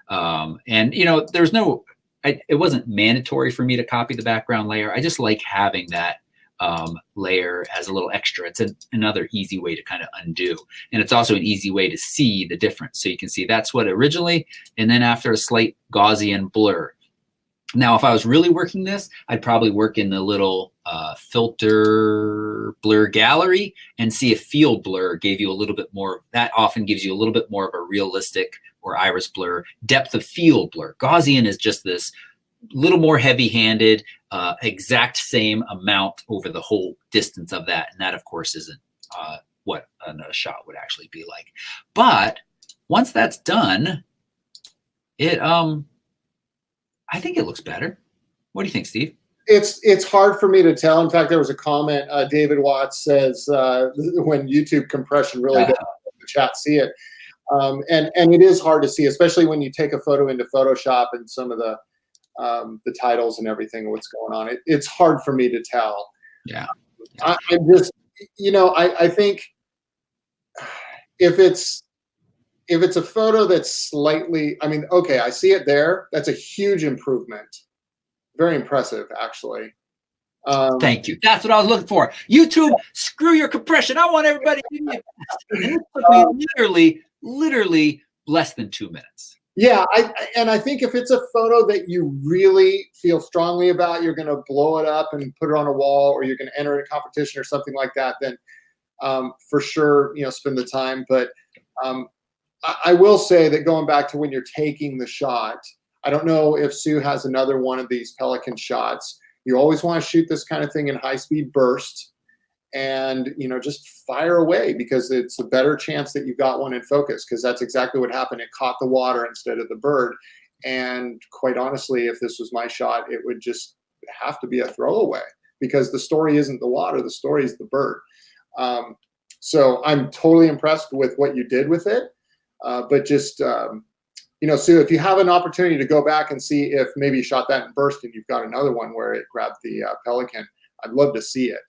And, you know, there's no, it wasn't mandatory for me to copy the background layer. I just like having that layer as a little extra. It's another easy way to kind of undo. And it's also an easy way to see the difference. So you can see that's what originally, and then after a slight Gaussian blur. Now, if I was really working this, I'd probably work in the little filter blur gallery and see if field blur gave you a little bit more. That often gives you a little bit more of a realistic or iris blur, depth of field blur. Gaussian is just this little more heavy-handed, exact same amount over the whole distance of that. And that, of course, isn't what a shot would actually be like. But once that's done, it I think it looks better. What do you think, Steve? It's hard for me to tell. In fact, there was a comment. David Watts says when YouTube compression really does the chat see it, and it is hard to see, especially when you take a photo into Photoshop and some of the titles and everything, what's going on. It's hard for me to tell. Yeah. I just, you know, I think if it's a photo that's slightly, I mean, okay, I see it there. That's a huge improvement. Very impressive, actually. Thank you. That's what I was looking for. YouTube, screw your compression. I want everybody to be and it took me literally less than 2 minutes. Yeah, I think if it's a photo that you really feel strongly about, you're going to blow it up and put it on a wall, or you're going to enter a competition or something like that, then for sure, you know, spend the time. But I will say that going back to when you're taking the shot, I don't know if Sue has another one of these Pelican shots. You always want to shoot this kind of thing in high-speed burst and, you know, just fire away, because it's a better chance that you got one in focus, because that's exactly what happened. It caught the water instead of the bird. And quite honestly, if this was my shot, it would just have to be a throwaway, because the story isn't the water, the story is the bird. So I'm totally impressed with what you did with it. But just, you know, Sue, if you have an opportunity to go back and see if maybe you shot that in burst and you've got another one where it grabbed the pelican, I'd love to see it,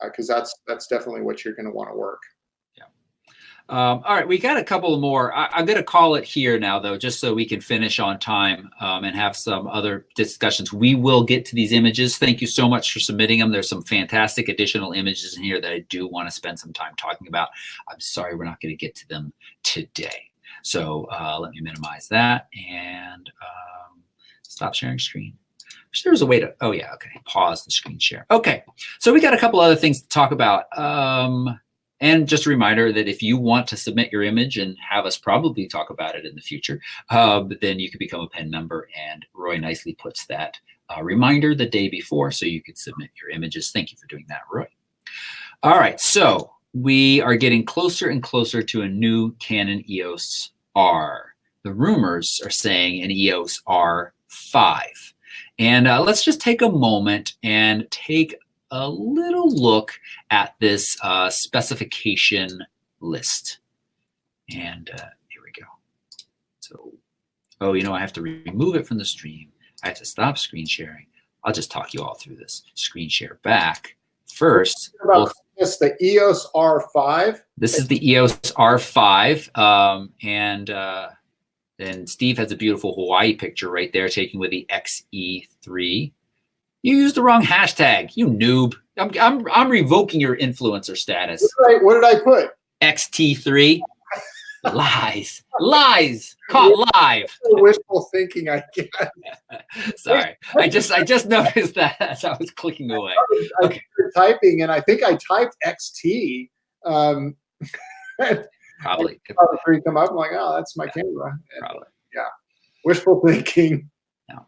because that's definitely what you're going to want to work. Yeah. All right, we got a couple more. I'm going to call it here now, though, just so we can finish on time and have some other discussions. We will get to these images. Thank you so much for submitting them. There's some fantastic additional images in here that I do want to spend some time talking about. I'm sorry we're not going to get to them today. So let me minimize that and stop sharing screen. Wish there was a way to, oh yeah, okay, pause the screen share. Okay, so we got a couple other things to talk about. And just a reminder that if you want to submit your image and have us probably talk about it in the future, then you can become a PEN member, and Roy nicely puts that reminder the day before so you could submit your images. Thank you for doing that, Roy. All right, so we are getting closer and closer to a new Canon EOS R. The rumors are saying an EOS R5. And let's just take a moment and take a little look at this specification list. And here we go. So, oh, you know, I have to remove it from the stream. I have to stop screen sharing. I'll just talk you all through this. Screen share back. First, it's the EOS R5. This is the EOS R5, and Steve has a beautiful Hawaii picture right there, taken with the XE3. You used the wrong hashtag, you noob. I'm revoking your influencer status. Right. What did I put? XT3. Lies caught live. Wishful thinking, I guess. Sorry, I just noticed that as I was clicking away. Okay, typing, and I think I typed XT. Probably. Three come up. I'm like, oh, that's my camera. Probably. Yeah. Wishful thinking. No.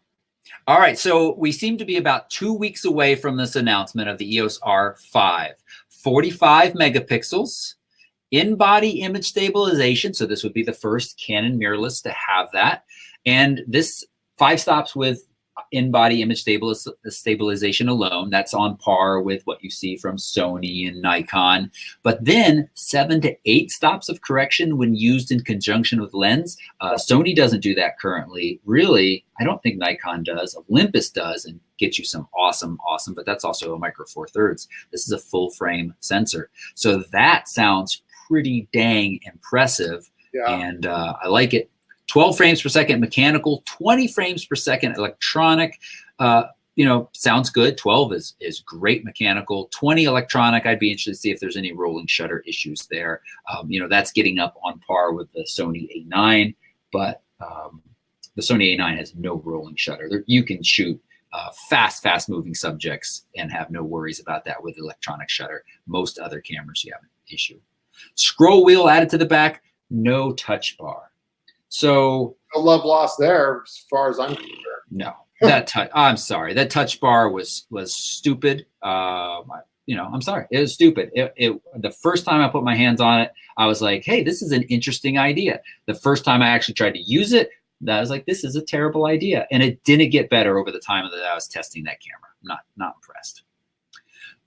All right. So we seem to be about 2 weeks away from this announcement of the EOS R5. 45 megapixels, in-body image stabilization. So this would be the first Canon mirrorless to have that. And this 5 stops with in-body image stabilization alone. That's on par with what you see from Sony and Nikon. But then 7 to 8 stops of correction when used in conjunction with lens. Sony doesn't do that currently. Really, I don't think Nikon does. Olympus does and gets you some awesome, but that's also a micro four thirds. This is a full frame sensor. So that sounds pretty dang impressive. Yeah. And I like it. 12 frames per second mechanical, 20 frames per second electronic. Sounds good. 12 is great mechanical. 20 electronic. I'd be interested to see if there's any rolling shutter issues there. That's getting up on par with the Sony A9, but the Sony A9 has no rolling shutter. You can shoot fast moving subjects and have no worries about that with electronic shutter. Most other cameras you have an issue. Scroll wheel added to the back, no touch bar. So no love lost there, as far as I'm concerned. No, I'm sorry. That touch bar was stupid. I'm sorry. It was stupid. The first time I put my hands on it, I was like, hey, this is an interesting idea. The first time I actually tried to use it, I was like, this is a terrible idea. And it didn't get better over the time that I was testing that camera. I'm not impressed.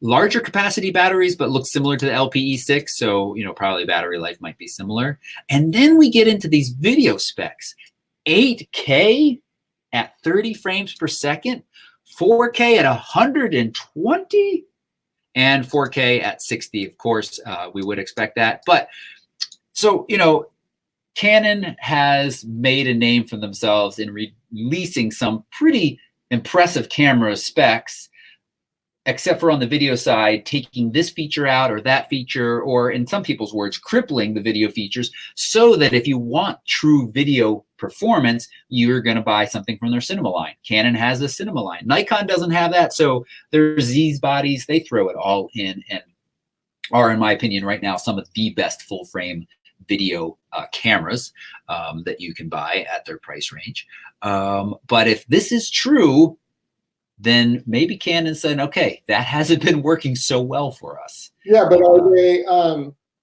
Larger capacity batteries, but look similar to the LPE6. So, probably battery life might be similar. And then we get into these video specs. 8K at 30 frames per second, 4K at 120, and 4K at 60. Of course, we would expect that. But so, Canon has made a name for themselves in releasing some pretty impressive camera specs, except for on the video side, taking this feature out or that feature, or in some people's words, crippling the video features, so that if you want true video performance, you're going to buy something from their cinema line. Canon has a cinema line. Nikon doesn't have that, so there's these bodies. They throw it all in and are, in my opinion, right now, some of the best full-frame video cameras that you can buy at their price range. But if this is true, then maybe Canon said, okay, that hasn't been working so well for us. Yeah, but are they,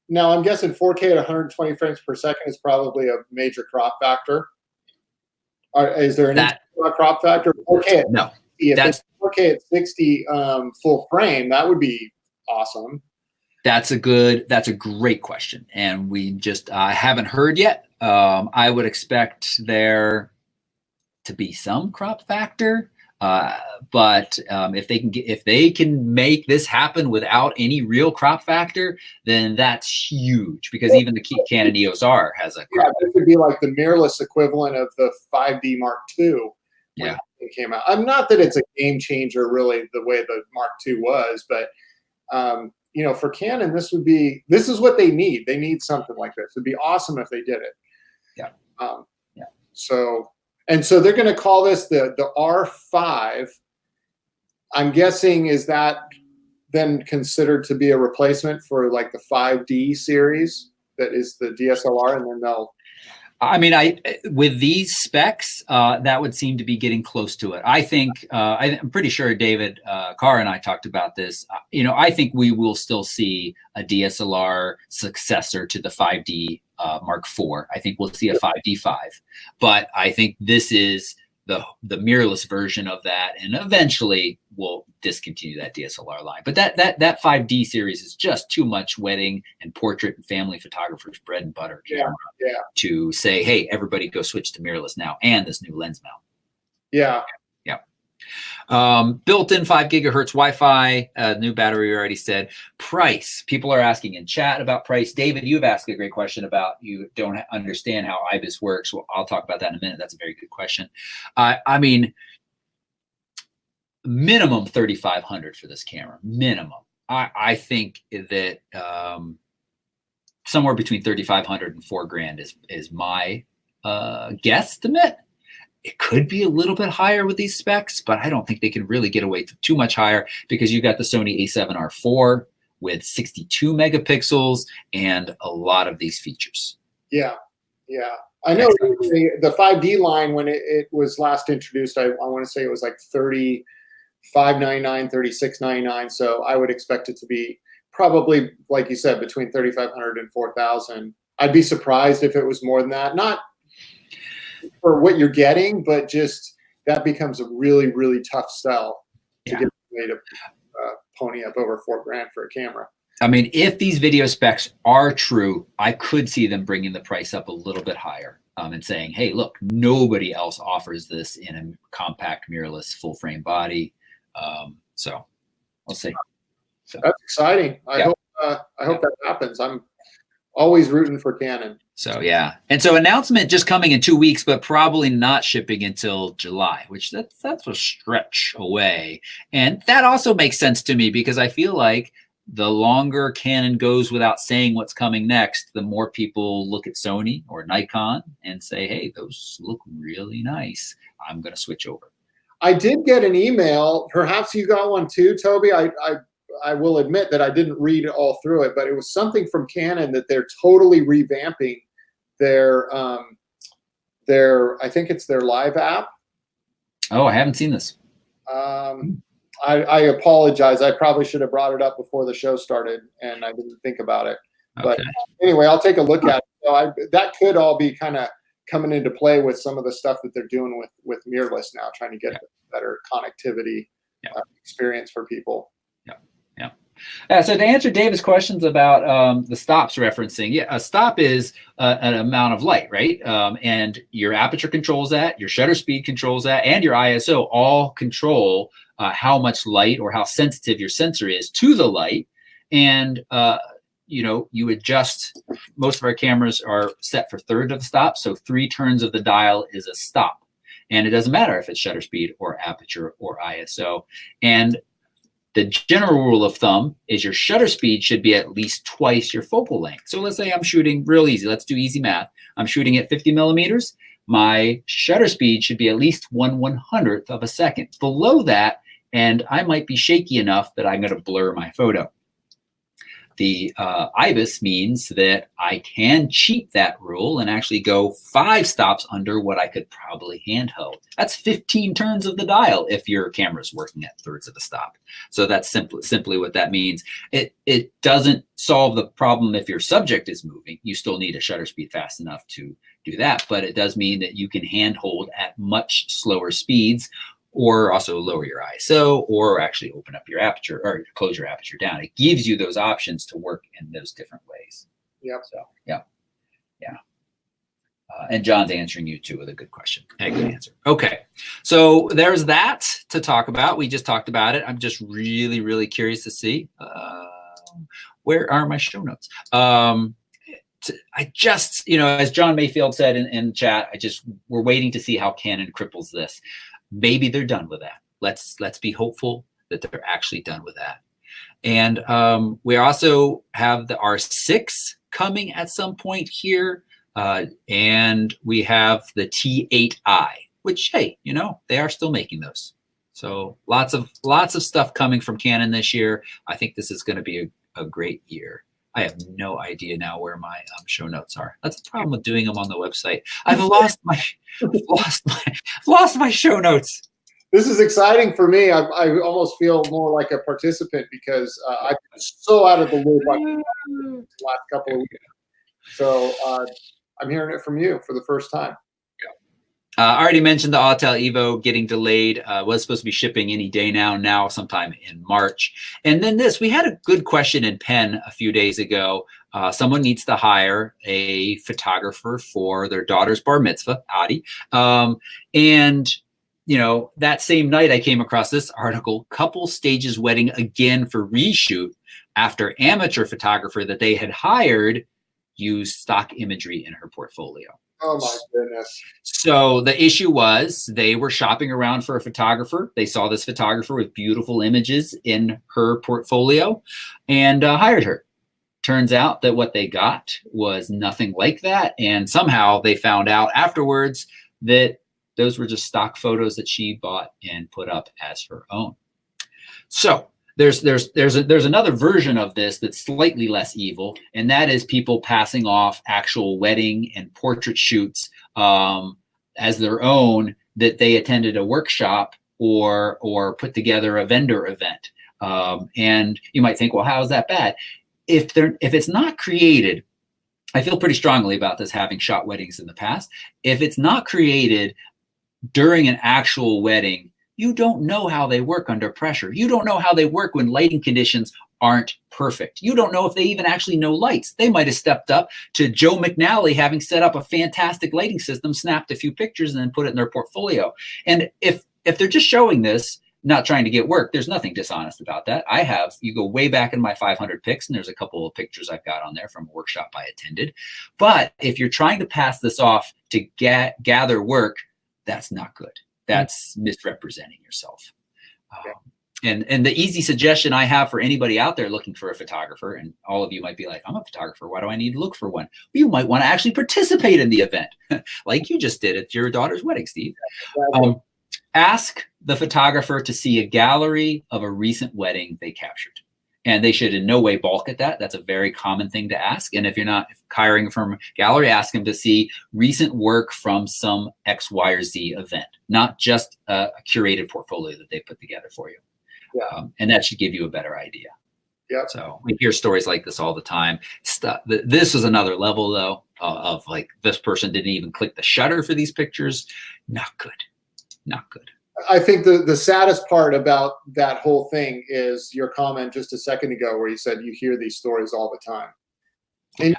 now I'm guessing 4K at 120 frames per second is probably a major crop factor. Is there any crop factor? 4K at no. 60, if it's 4K at 60 full frame, that would be awesome. That's a great question. And we just haven't heard yet. I would expect there to be some crop factor. But if they can make this happen without any real crop factor, then that's huge, because even the Canon EOS R has a crop. Yeah, it could be like the mirrorless equivalent of the 5D Mark II when it came out. I'm not that it's a game changer, really, the way the Mark II was, but for Canon, this is what they need. They need something like this. It'd be awesome if they did it. Yeah. So they're going to call this the R5. I'm guessing, is that then considered to be a replacement for like the 5D series that is the DSLR, and then they'll. I mean, with these specs, that would seem to be getting close to it. I think I'm pretty sure David Carr and I talked about this. I think we will still see a DSLR successor to the 5D Mark IV. I think we'll see a 5D5, but I think this is the mirrorless version of that, and eventually we'll discontinue that DSLR line. But that 5D series is just too much wedding and portrait and family photographers' bread and butter camera to say, hey, everybody go switch to mirrorless now, and this new lens mount. Yeah. Built-in 5 gigahertz Wi-Fi, new battery, we already said. Price. People are asking in chat about price. David, you've asked a great question about you don't understand how IBIS works. Well, I'll talk about that in a minute. That's a very good question. I mean, minimum $3,500 for this camera. Minimum. I think that somewhere between 3,500 and 4 grand is my guesstimate. It could be a little bit higher with these specs, but I don't think they can really get away too much higher, because you got the Sony A7R4 with 62 megapixels and a lot of these features. Yeah, yeah. I know the 5D line, when it was last introduced, I want to say it was like $35.99, $36.99. So I would expect it to be probably, like you said, between 3,500 and 4,000. I'd be surprised if it was more than that. Not for what you're getting, but just that becomes a really, really tough sell to get away to pony up over 4 grand for a camera. I mean, if these video specs are true, I could see them bringing the price up a little bit higher, and saying, hey, look, nobody else offers this in a compact mirrorless full frame body. So we'll see. So that's exciting. I hope that happens. I'm always rooting for Canon. So yeah, and so announcement just coming in 2 weeks, but probably not shipping until July, which that's a stretch away. And that also makes sense to me, because I feel like the longer Canon goes without saying what's coming next, the more people look at Sony or Nikon and say, hey, those look really nice. I'm going to switch over. I did get an email. Perhaps you got one too, Toby. I will admit that I didn't read all through it, but it was something from Canon that they're totally revamping their I think it's their live app. Oh, I haven't seen this. I apologize. I probably should have brought it up before the show started, and I didn't think about it. Okay. But anyway, I'll take a look at it. So that could all be kind of coming into play with some of the stuff that they're doing with mirrorless now, trying to get better connectivity experience for people. So to answer David's questions about the stops referencing, a stop is an amount of light, right? And your aperture controls that, your shutter speed controls that, and your ISO all control how much light or how sensitive your sensor is to the light. And you adjust. Most of our cameras are set for third of the stop, so 3 turns of the dial is a stop, and it doesn't matter if it's shutter speed or aperture or ISO. And the general rule of thumb is your shutter speed should be at least twice your focal length. So let's say I'm shooting real easy. Let's do easy math. I'm shooting at 50 millimeters. My shutter speed should be at least 1/100th of a second. Below that, and I might be shaky enough that I'm going to blur my photo. The IBIS means that I can cheat that rule and actually go 5 stops under what I could probably handheld. That's 15 turns of the dial if your camera's working at thirds of the stop. So that's simply what that means. It doesn't solve the problem if your subject is moving. You still need a shutter speed fast enough to do that, but it does mean that you can handhold at much slower speeds, or also lower your ISO, or actually open up your aperture or close your aperture down. It gives you those options to work in those different ways. Yep. So, yeah. And John's answering you too with a good question and a good answer. Okay, so there's that to talk about. We just talked about it. I'm just really, really curious to see where are my show notes. I just, as John Mayfield said in chat, we're waiting to see how Canon cripples this. Maybe they're done with that. Let's be hopeful that they're actually done with that. And we also have the R6 coming at some point here. And we have the T8i, which, hey, they are still making those. So lots of stuff coming from Canon this year. I think this is going to be a great year. I have no idea now where my show notes are. That's the problem with doing them on the website. I've lost my show notes. This is exciting for me. I almost feel more like a participant because I've been so out of the loop the last couple of weeks. So I'm hearing it from you for the first time. I already mentioned the Autel Evo getting delayed. Was supposed to be shipping any day now sometime in March. And then we had a good question in Penn a few days ago. Someone needs to hire a photographer for their daughter's bar mitzvah, Adi. And that same night I came across this article, couple stages wedding again for reshoot after amateur photographer that they had hired used stock imagery in her portfolio. Oh my goodness. So the issue was they were shopping around for a photographer. They saw this photographer with beautiful images in her portfolio and hired her. Turns out that what they got was nothing like that. And somehow they found out afterwards that those were just stock photos that she bought and put up as her own. So there's another version of this that's slightly less evil, and that is people passing off actual wedding and portrait shoots as their own that they attended a workshop or put together a vendor event. And you might think, well, how is that bad? If it's not created, I feel pretty strongly about this, having shot weddings in the past. If it's not created during an actual wedding, you don't know how they work under pressure. You don't know how they work when lighting conditions aren't perfect. You don't know if they even actually know lights. They might have stepped up to Joe McNally having set up a fantastic lighting system, snapped a few pictures, and then put it in their portfolio. And if they're just showing this, not trying to get work, there's nothing dishonest about that. You go way back in my 500 pics, and there's a couple of pictures I've got on there from a workshop I attended. But if you're trying to pass this off to gather work, that's not good. That's misrepresenting yourself. And the easy suggestion I have for anybody out there looking for a photographer, and all of you might be like, I'm a photographer, why do I need to look for one? Well, you might want to actually participate in the event, like you just did at your daughter's wedding, Steve. Ask the photographer to see a gallery of a recent wedding they captured. And they should in no way balk at that. That's a very common thing to ask. And if you're not hiring from a gallery, ask them to see recent work from some X, Y, or Z event, not just a curated portfolio that they put together for you. Yeah. And that should give you a better idea. Yeah. So we hear stories like this all the time. This is another level, though, of like, this person didn't even click the shutter for these pictures. Not good. Not good. I think the saddest part about that whole thing is your comment just a second ago where you said you hear these stories all the time. And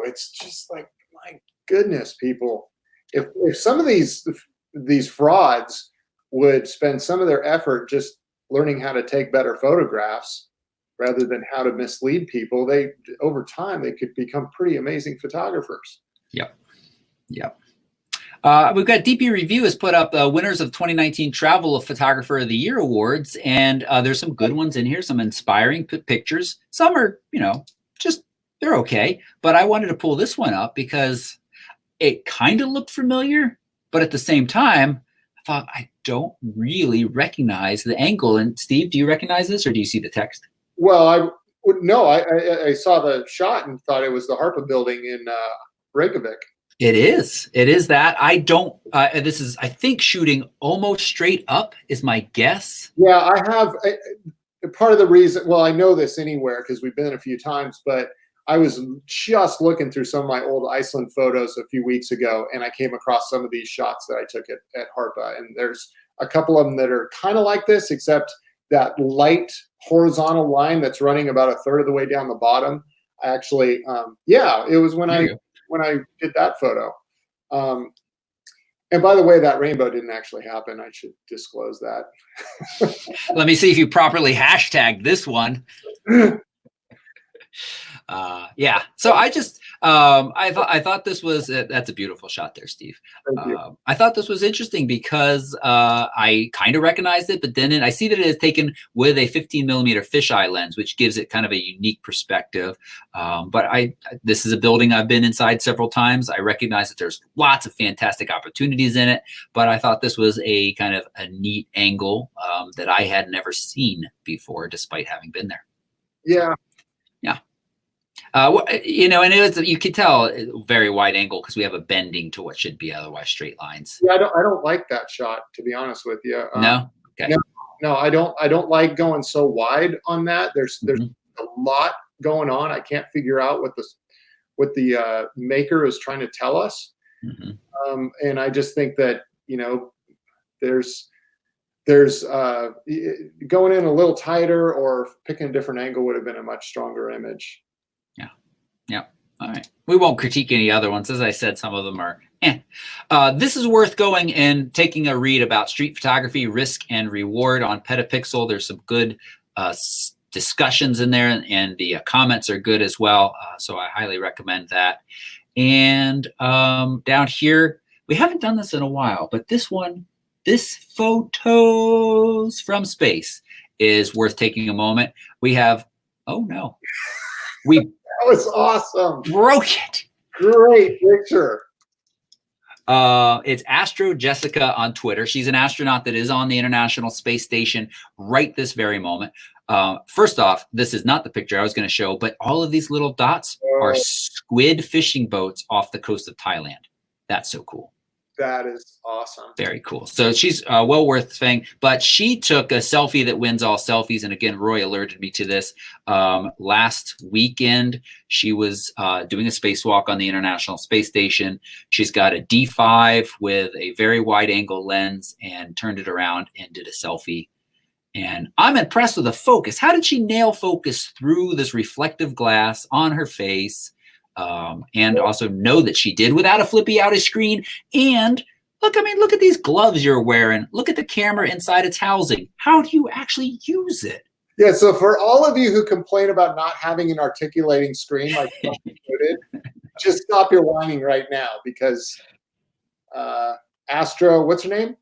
it's just like, my goodness, people. If some of these frauds would spend some of their effort just learning how to take better photographs rather than how to mislead people, over time they could become pretty amazing photographers. Yep. Yep. We've got DP Review has put up winners of 2019 Travel Photographer of the Year awards, and there's some good ones in here, some inspiring pictures. Some are, just, they're okay. But I wanted to pull this one up because it kind of looked familiar, but at the same time, I thought, I don't really recognize the angle. And Steve, do you recognize this, or do you see the text? Well, I saw the shot and thought it was the Harpa building in Reykjavik. It is. It is that. I don't, this is, I think, shooting almost straight up is my guess. Yeah, I have, part of the reason, well, I know this anywhere because we've been a few times, but I was just looking through some of my old Iceland photos a few weeks ago, and I came across some of these shots that I took at Harpa. And there's a couple of them that are kind of like this, except that light horizontal line that's running about a third of the way down the bottom. Actually, it was when I did that photo. And by the way, that rainbow didn't actually happen. I should disclose that. Let me see if you properly hashtagged this one. Yeah. So I just, I thought this was, that's a beautiful shot there, Steve. I thought this was interesting because I kind of recognized it, but then I see that it is taken with a 15mm fisheye lens, which gives it kind of a unique perspective. But this is a building I've been inside several times. I recognize that there's lots of fantastic opportunities in it, but I thought this was a kind of a neat angle that I had never seen before, despite having been there. Yeah. Yeah. And it was, you could tell, very wide angle because we have a bending to what should be otherwise straight lines. Yeah, I don't like that shot, to be honest with you. No? Okay. No, I don't like going so wide on that. There's a lot going on. I can't figure out what the maker is trying to tell us. And I just think that, there's going in a little tighter or picking a different angle would have been a much stronger image. Yeah. All right. We won't critique any other ones. As I said, some of them are this is worth going and taking a read about street photography, risk and reward on Petapixel. There's some good discussions in there, and the comments are good as well. So I highly recommend that. And down here, we haven't done this in a while, but this photos from space is worth taking a moment. We have, oh no, was awesome. Broke it. Great picture. It's Astro Jessica on Twitter. She's an astronaut that is on the International Space Station right this very moment. First off, this is not the picture I was going to show, but all of these little dots are squid fishing boats off the coast of Thailand. That's so cool. That is awesome. Very cool. So she's well worth saying, but she took a selfie that wins all selfies. And again, Roy alerted me to this. Last weekend, she was doing a spacewalk on the International Space Station. She's got a D5 with a very wide angle lens and turned it around and did a selfie. And I'm impressed with the focus. How did she nail focus through this reflective glass on her face? And also know that she did without a flippy outy screen. And look, I mean, look at these gloves you're wearing. Look at the camera inside its housing. How do you actually use it? Yeah, so for all of you who complain about not having an articulating screen like just stop your whining right now, because Astro, what's her name?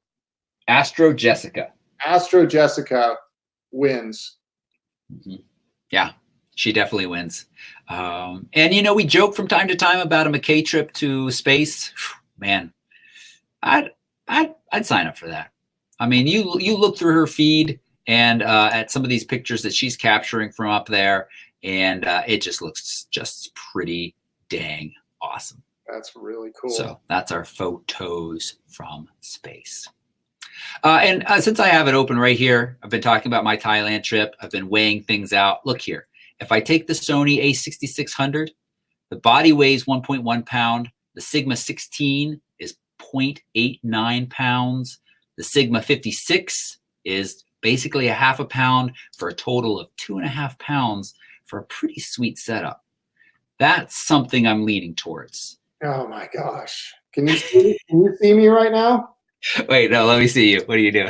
Astro Jessica. Astro Jessica wins. Mm-hmm. Yeah. She definitely wins. And, you know, we joke from time to time about a McKay trip to space. Man, I'd sign up for that. I mean, you look through her feed and at some of these pictures that she's capturing from up there, and it just looks just pretty dang awesome. That's really cool. So that's our photos from space. And since I have it open right here, I've been talking about my Thailand trip. I've been weighing things out. Look here. If I take the Sony a6600, the body weighs 1.1 pound. The Sigma 16 is 0.89 pounds. The Sigma 56 is basically a half a pound, for a total of 2.5 pounds for a pretty sweet setup. That's something I'm leaning towards. Oh my gosh. Can you see me right now? Wait, no, let me see you. What are you doing?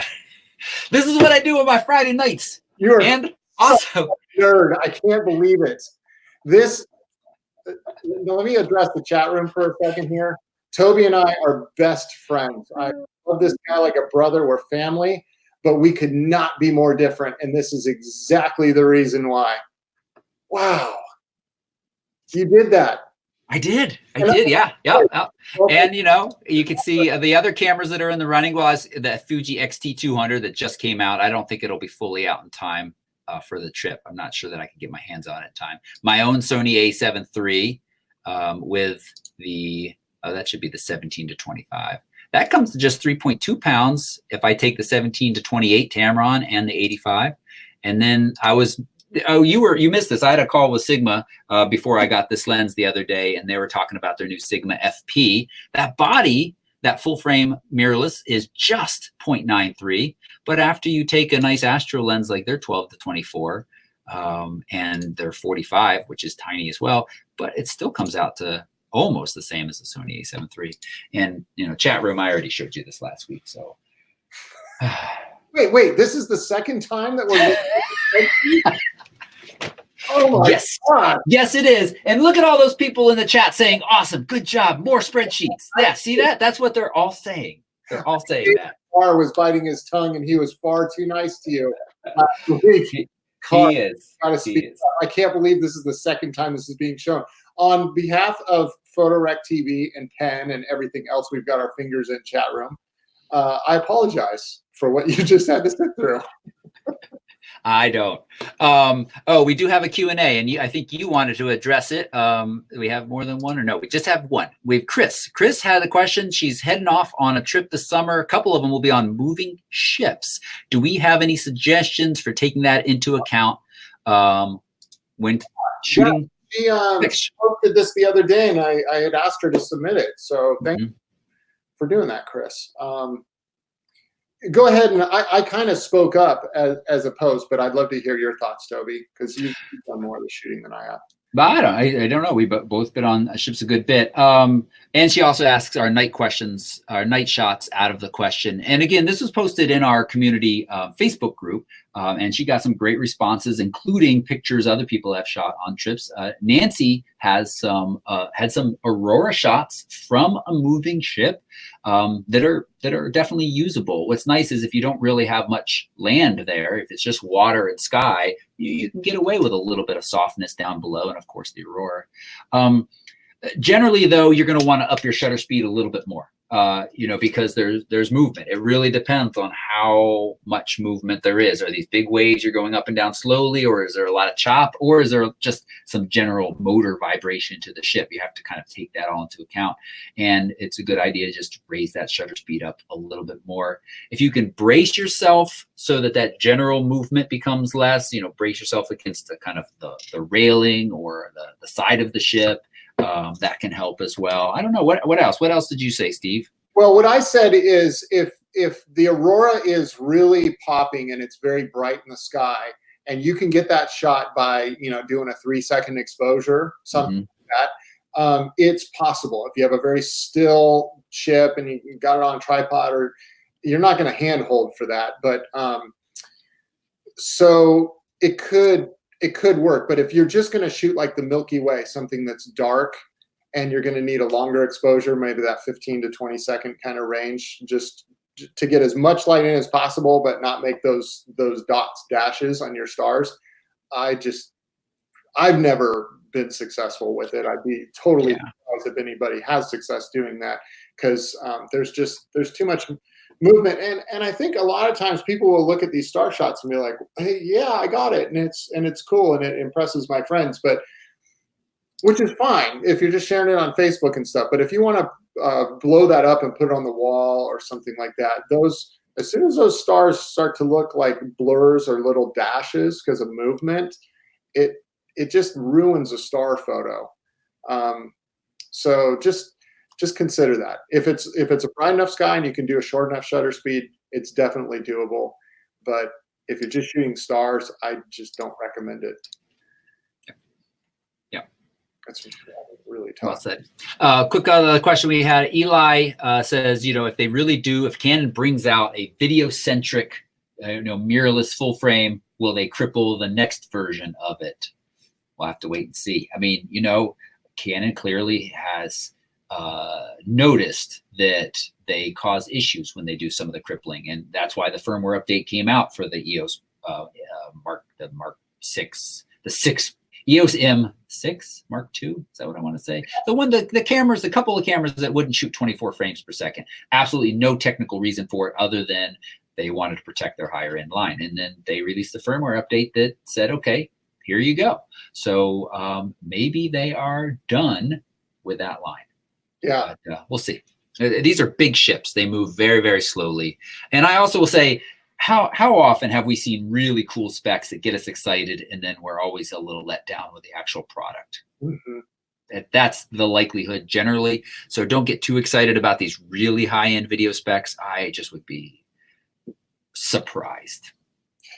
This is what I do on my Friday nights. You're and also nerd. I can't believe it. This, let me address the chat room for a second here. Toby and I are best friends. I love this guy like a brother. We're family, but we could not be more different. And this is exactly the reason why. Wow. You did that. I did. Yeah. And, you know, you can see the other cameras that are in the running. Well, the Fuji XT200 that just came out. I don't think it'll be fully out in time for the trip. I'm not sure that I can get my hands on it in time. My own Sony a7 III with the, that should be the 17 to 25. That comes to just 3.2 pounds if I take the 17 to 28 Tamron and the 85. And then you missed this. I had a call with Sigma before I got this lens the other day, and they were talking about their new Sigma FP. That body, that full frame mirrorless, is just 0.93. But after you take a nice Astro lens like their 12 to 24 and their 45, which is tiny as well, but it still comes out to almost the same as the Sony a7 III. And, you know, chat room, I already showed you this last week. So wait, this is the second time that we're oh my God. Yes, it is. And look at all those people in the chat saying, awesome, good job, more spreadsheets. Yeah, see that? That's what they're all saying. They're all saying that. Carr was biting his tongue and he was far too nice to you. He is. I can't believe this is the second time this is being shown. On behalf of PhotoRec TV and Penn and everything else we've got our fingers in chat room, I apologize for what you just had to sit through. I don't. Oh, we do have a Q&A, and I think you wanted to address it. We have more than one, or no? We just have one. We have Chris. Chris had a question. She's heading off on a trip this summer. A couple of them will be on moving ships. Do we have any suggestions for taking that into account when shooting? Yeah, she posted this the other day, and I had asked her to submit it. So thank you for doing that, Chris. Go ahead, and I kind of spoke up as a post, but I'd love to hear your thoughts, Toby, because you've done more of the shooting than I have. But I don't know. We've both been on ships a good bit. And she also asks our night questions, our night shots out of the question. And again, this was posted in our community Facebook group, and she got some great responses, including pictures other people have shot on trips. Nancy had some Aurora shots from a moving ship that are definitely usable. What's nice is if you don't really have much land there, if it's just water and sky, you can get away with a little bit of softness down below, and of course the Aurora. Generally, though, you're going to want to up your shutter speed a little bit more. Because there's movement. It really depends on how much movement there is. Are these big waves you're going up and down slowly, or is there a lot of chop, or is there just some general motor vibration to the ship? You have to kind of take that all into account. And it's a good idea just to raise that shutter speed up a little bit more. If you can brace yourself so that general movement becomes less, brace yourself against the kind of the railing or the side of the ship. That can help as well. I don't know what else. What else did you say, Steve? Well, what I said is if the Aurora is really popping and it's very bright in the sky, and you can get that shot by doing a 3-second exposure, something like that, it's possible. If you have a very still ship and you got it on a tripod, or you're not going to handhold for that, but so it could work. But if you're just going to shoot like the Milky Way, something that's dark, and you're going to need a longer exposure, maybe that 15 to 20 second kind of range, just to get as much light in as possible, but not make those dots dashes on your stars. I've never been successful with it. I'd be totally surprised if anybody has success doing that, because there's too much movement. And I think a lot of times people will look at these star shots and be like, hey, yeah, I got it. And it's cool. And it impresses my friends, which is fine if you're just sharing it on Facebook and stuff. But if you want to blow that up and put it on the wall or something like that, as soon as those stars start to look like blurs or little dashes because of movement, it just ruins a star photo. So just consider that. If it's a bright enough sky and you can do a short enough shutter speed, it's definitely doable. But if you're just shooting stars, I just don't recommend it. Yeah. That's really tough. Well said. Quick question we had. Eli says, if Canon brings out a video-centric, mirrorless full frame, will they cripple the next version of it? We'll have to wait and see. I mean, Canon clearly has noticed that they cause issues when they do some of the crippling, and that's why the firmware update came out for the EOS Mark 6, the 6 EOS M6 Mark II. Is that what I want to say? The cameras, a couple of cameras that wouldn't shoot 24 frames per second. Absolutely no technical reason for it other than they wanted to protect their higher end line, and then they released the firmware update that said, okay, here you go. So maybe they are done with that line. Yeah, but, we'll see. These are big ships. They move very, very slowly. And I also will say, how often have we seen really cool specs that get us excited, and then we're always a little let down with the actual product? That's the likelihood generally. So don't get too excited about these really high-end video specs. I just would be surprised.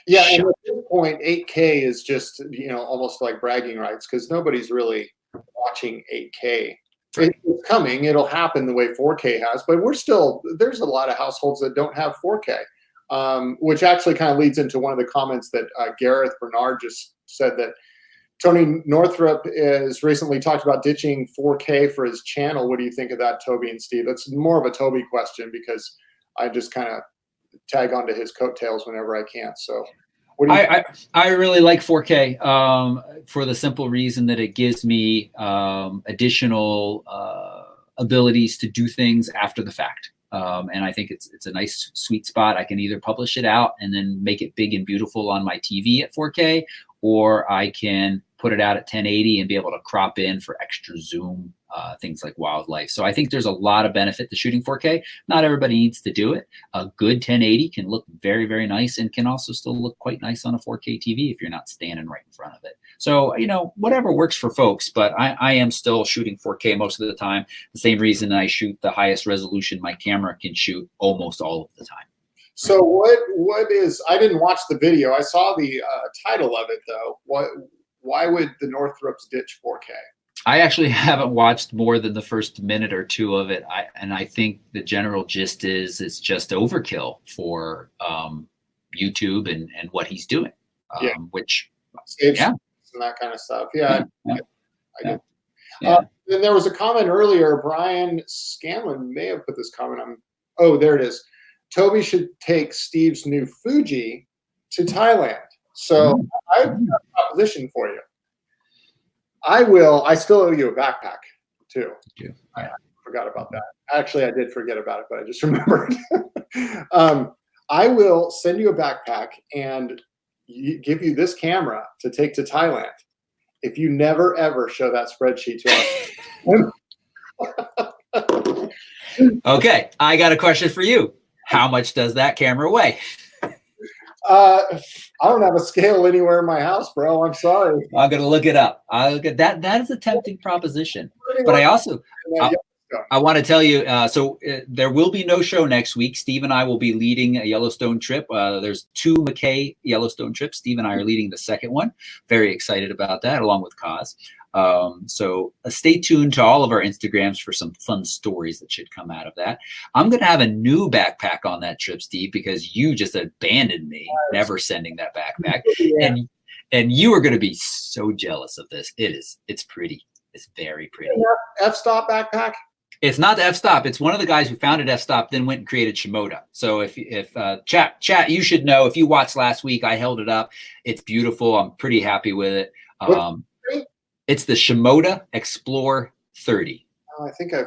Yeah, and at this point, 8K is just almost like bragging rights, because nobody's really watching 8K. Right. It's coming. It'll happen the way 4K has, but there's a lot of households that don't have 4K, which actually kind of leads into one of the comments that Gareth Bernard just said, that Tony Northrup has recently talked about ditching 4K for his channel. What do you think of that, Toby and Steve? That's more of a Toby question, because I just kind of tag onto his coattails whenever I can. So I really like 4K for the simple reason that it gives me additional abilities to do things after the fact. And I think it's a nice sweet spot. I can either publish it out and then make it big and beautiful on my TV at 4K, or I can put it out at 1080 and be able to crop in for extra zoom, things like wildlife. So I think there's a lot of benefit to shooting 4K. Not everybody needs to do it. A good 1080 can look very, very nice, and can also still look quite nice on a 4K TV if you're not standing right in front of it. So, whatever works for folks, but I am still shooting 4K most of the time. The same reason I shoot the highest resolution my camera can shoot almost all of the time. So what is, I didn't watch the video. I saw the title of it though. Why would the Northrups ditch 4K? I actually haven't watched more than the first minute or two of it. I think the general gist is it's just overkill for YouTube and what he's doing, which and that kind of stuff. Yeah. Yeah. Then there was a comment earlier. Brian Scanlon may have put this comment on. Oh, there it is. Toby should take Steve's new Fuji to Thailand. So I've got a proposition for you. I still owe you a backpack too. I forgot about that. Actually, I did forget about it, but I just remembered. I will send you a backpack and give you this camera to take to Thailand if you never ever show that spreadsheet to us. Okay, I got a question for you. How much does that camera weigh? I don't have a scale anywhere in my house, bro. I'm sorry. I'm gonna look it up. I'll look at that. That is a tempting proposition. But I also I want to tell you. There will be no show next week. Steve and I will be leading a Yellowstone trip. There's 2 McKay Yellowstone trips. Steve and I are leading the second one. Very excited about that, along with Kaz. So stay tuned to all of our Instagrams for some fun stories that should come out of that. I'm going to have a new backpack on that trip, Steve, because you just abandoned me, never sending that backpack. Yeah. And you are going to be so jealous of this. It's pretty. It's very pretty. F-stop backpack? It's not the F-stop. It's one of the guys who founded F-stop, then went and created Shimoda. So if chat, you should know. If you watched last week, I held it up. It's beautiful. I'm pretty happy with it. It's the Shimoda Explore 30. Oh, I think I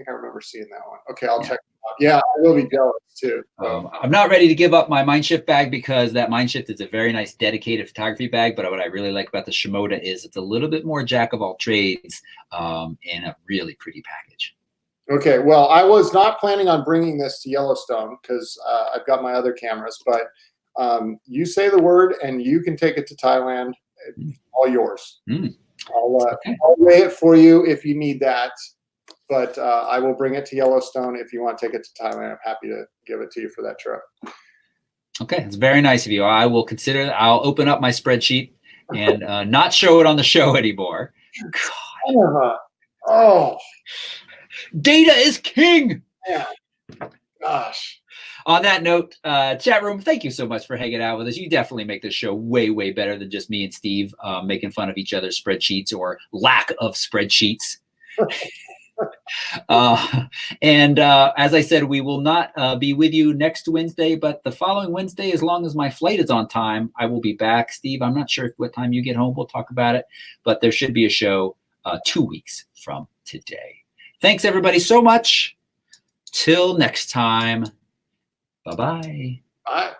remember seeing that one. Okay, I'll check it out. Yeah, I will be jealous too. I'm not ready to give up my Mindshift bag because that Mindshift is a very nice dedicated photography bag. But what I really like about the Shimoda is it's a little bit more jack of all trades in a really pretty package. Okay, well, I was not planning on bringing this to Yellowstone because I've got my other cameras. But you say the word and you can take it to Thailand. It's all yours. I'll weigh it for you if you need that, but I will bring it to Yellowstone. If you want to take it to Thailand, I'm happy to give it to you for that trip. Okay, it's very nice of you. I will consider that. I'll open up my spreadsheet and not show it on the show anymore. God. Oh, data is king. Yeah. Gosh. On that note, chat room, thank you so much for hanging out with us. You definitely make this show way, way better than just me and Steve making fun of each other's spreadsheets or lack of spreadsheets. As I said, we will not be with you next Wednesday, but the following Wednesday, as long as my flight is on time, I will be back. Steve, I'm not sure what time you get home. We'll talk about it, but there should be a show 2 weeks from today. Thanks, everybody, so much. Till next time. Bye-bye. Bye.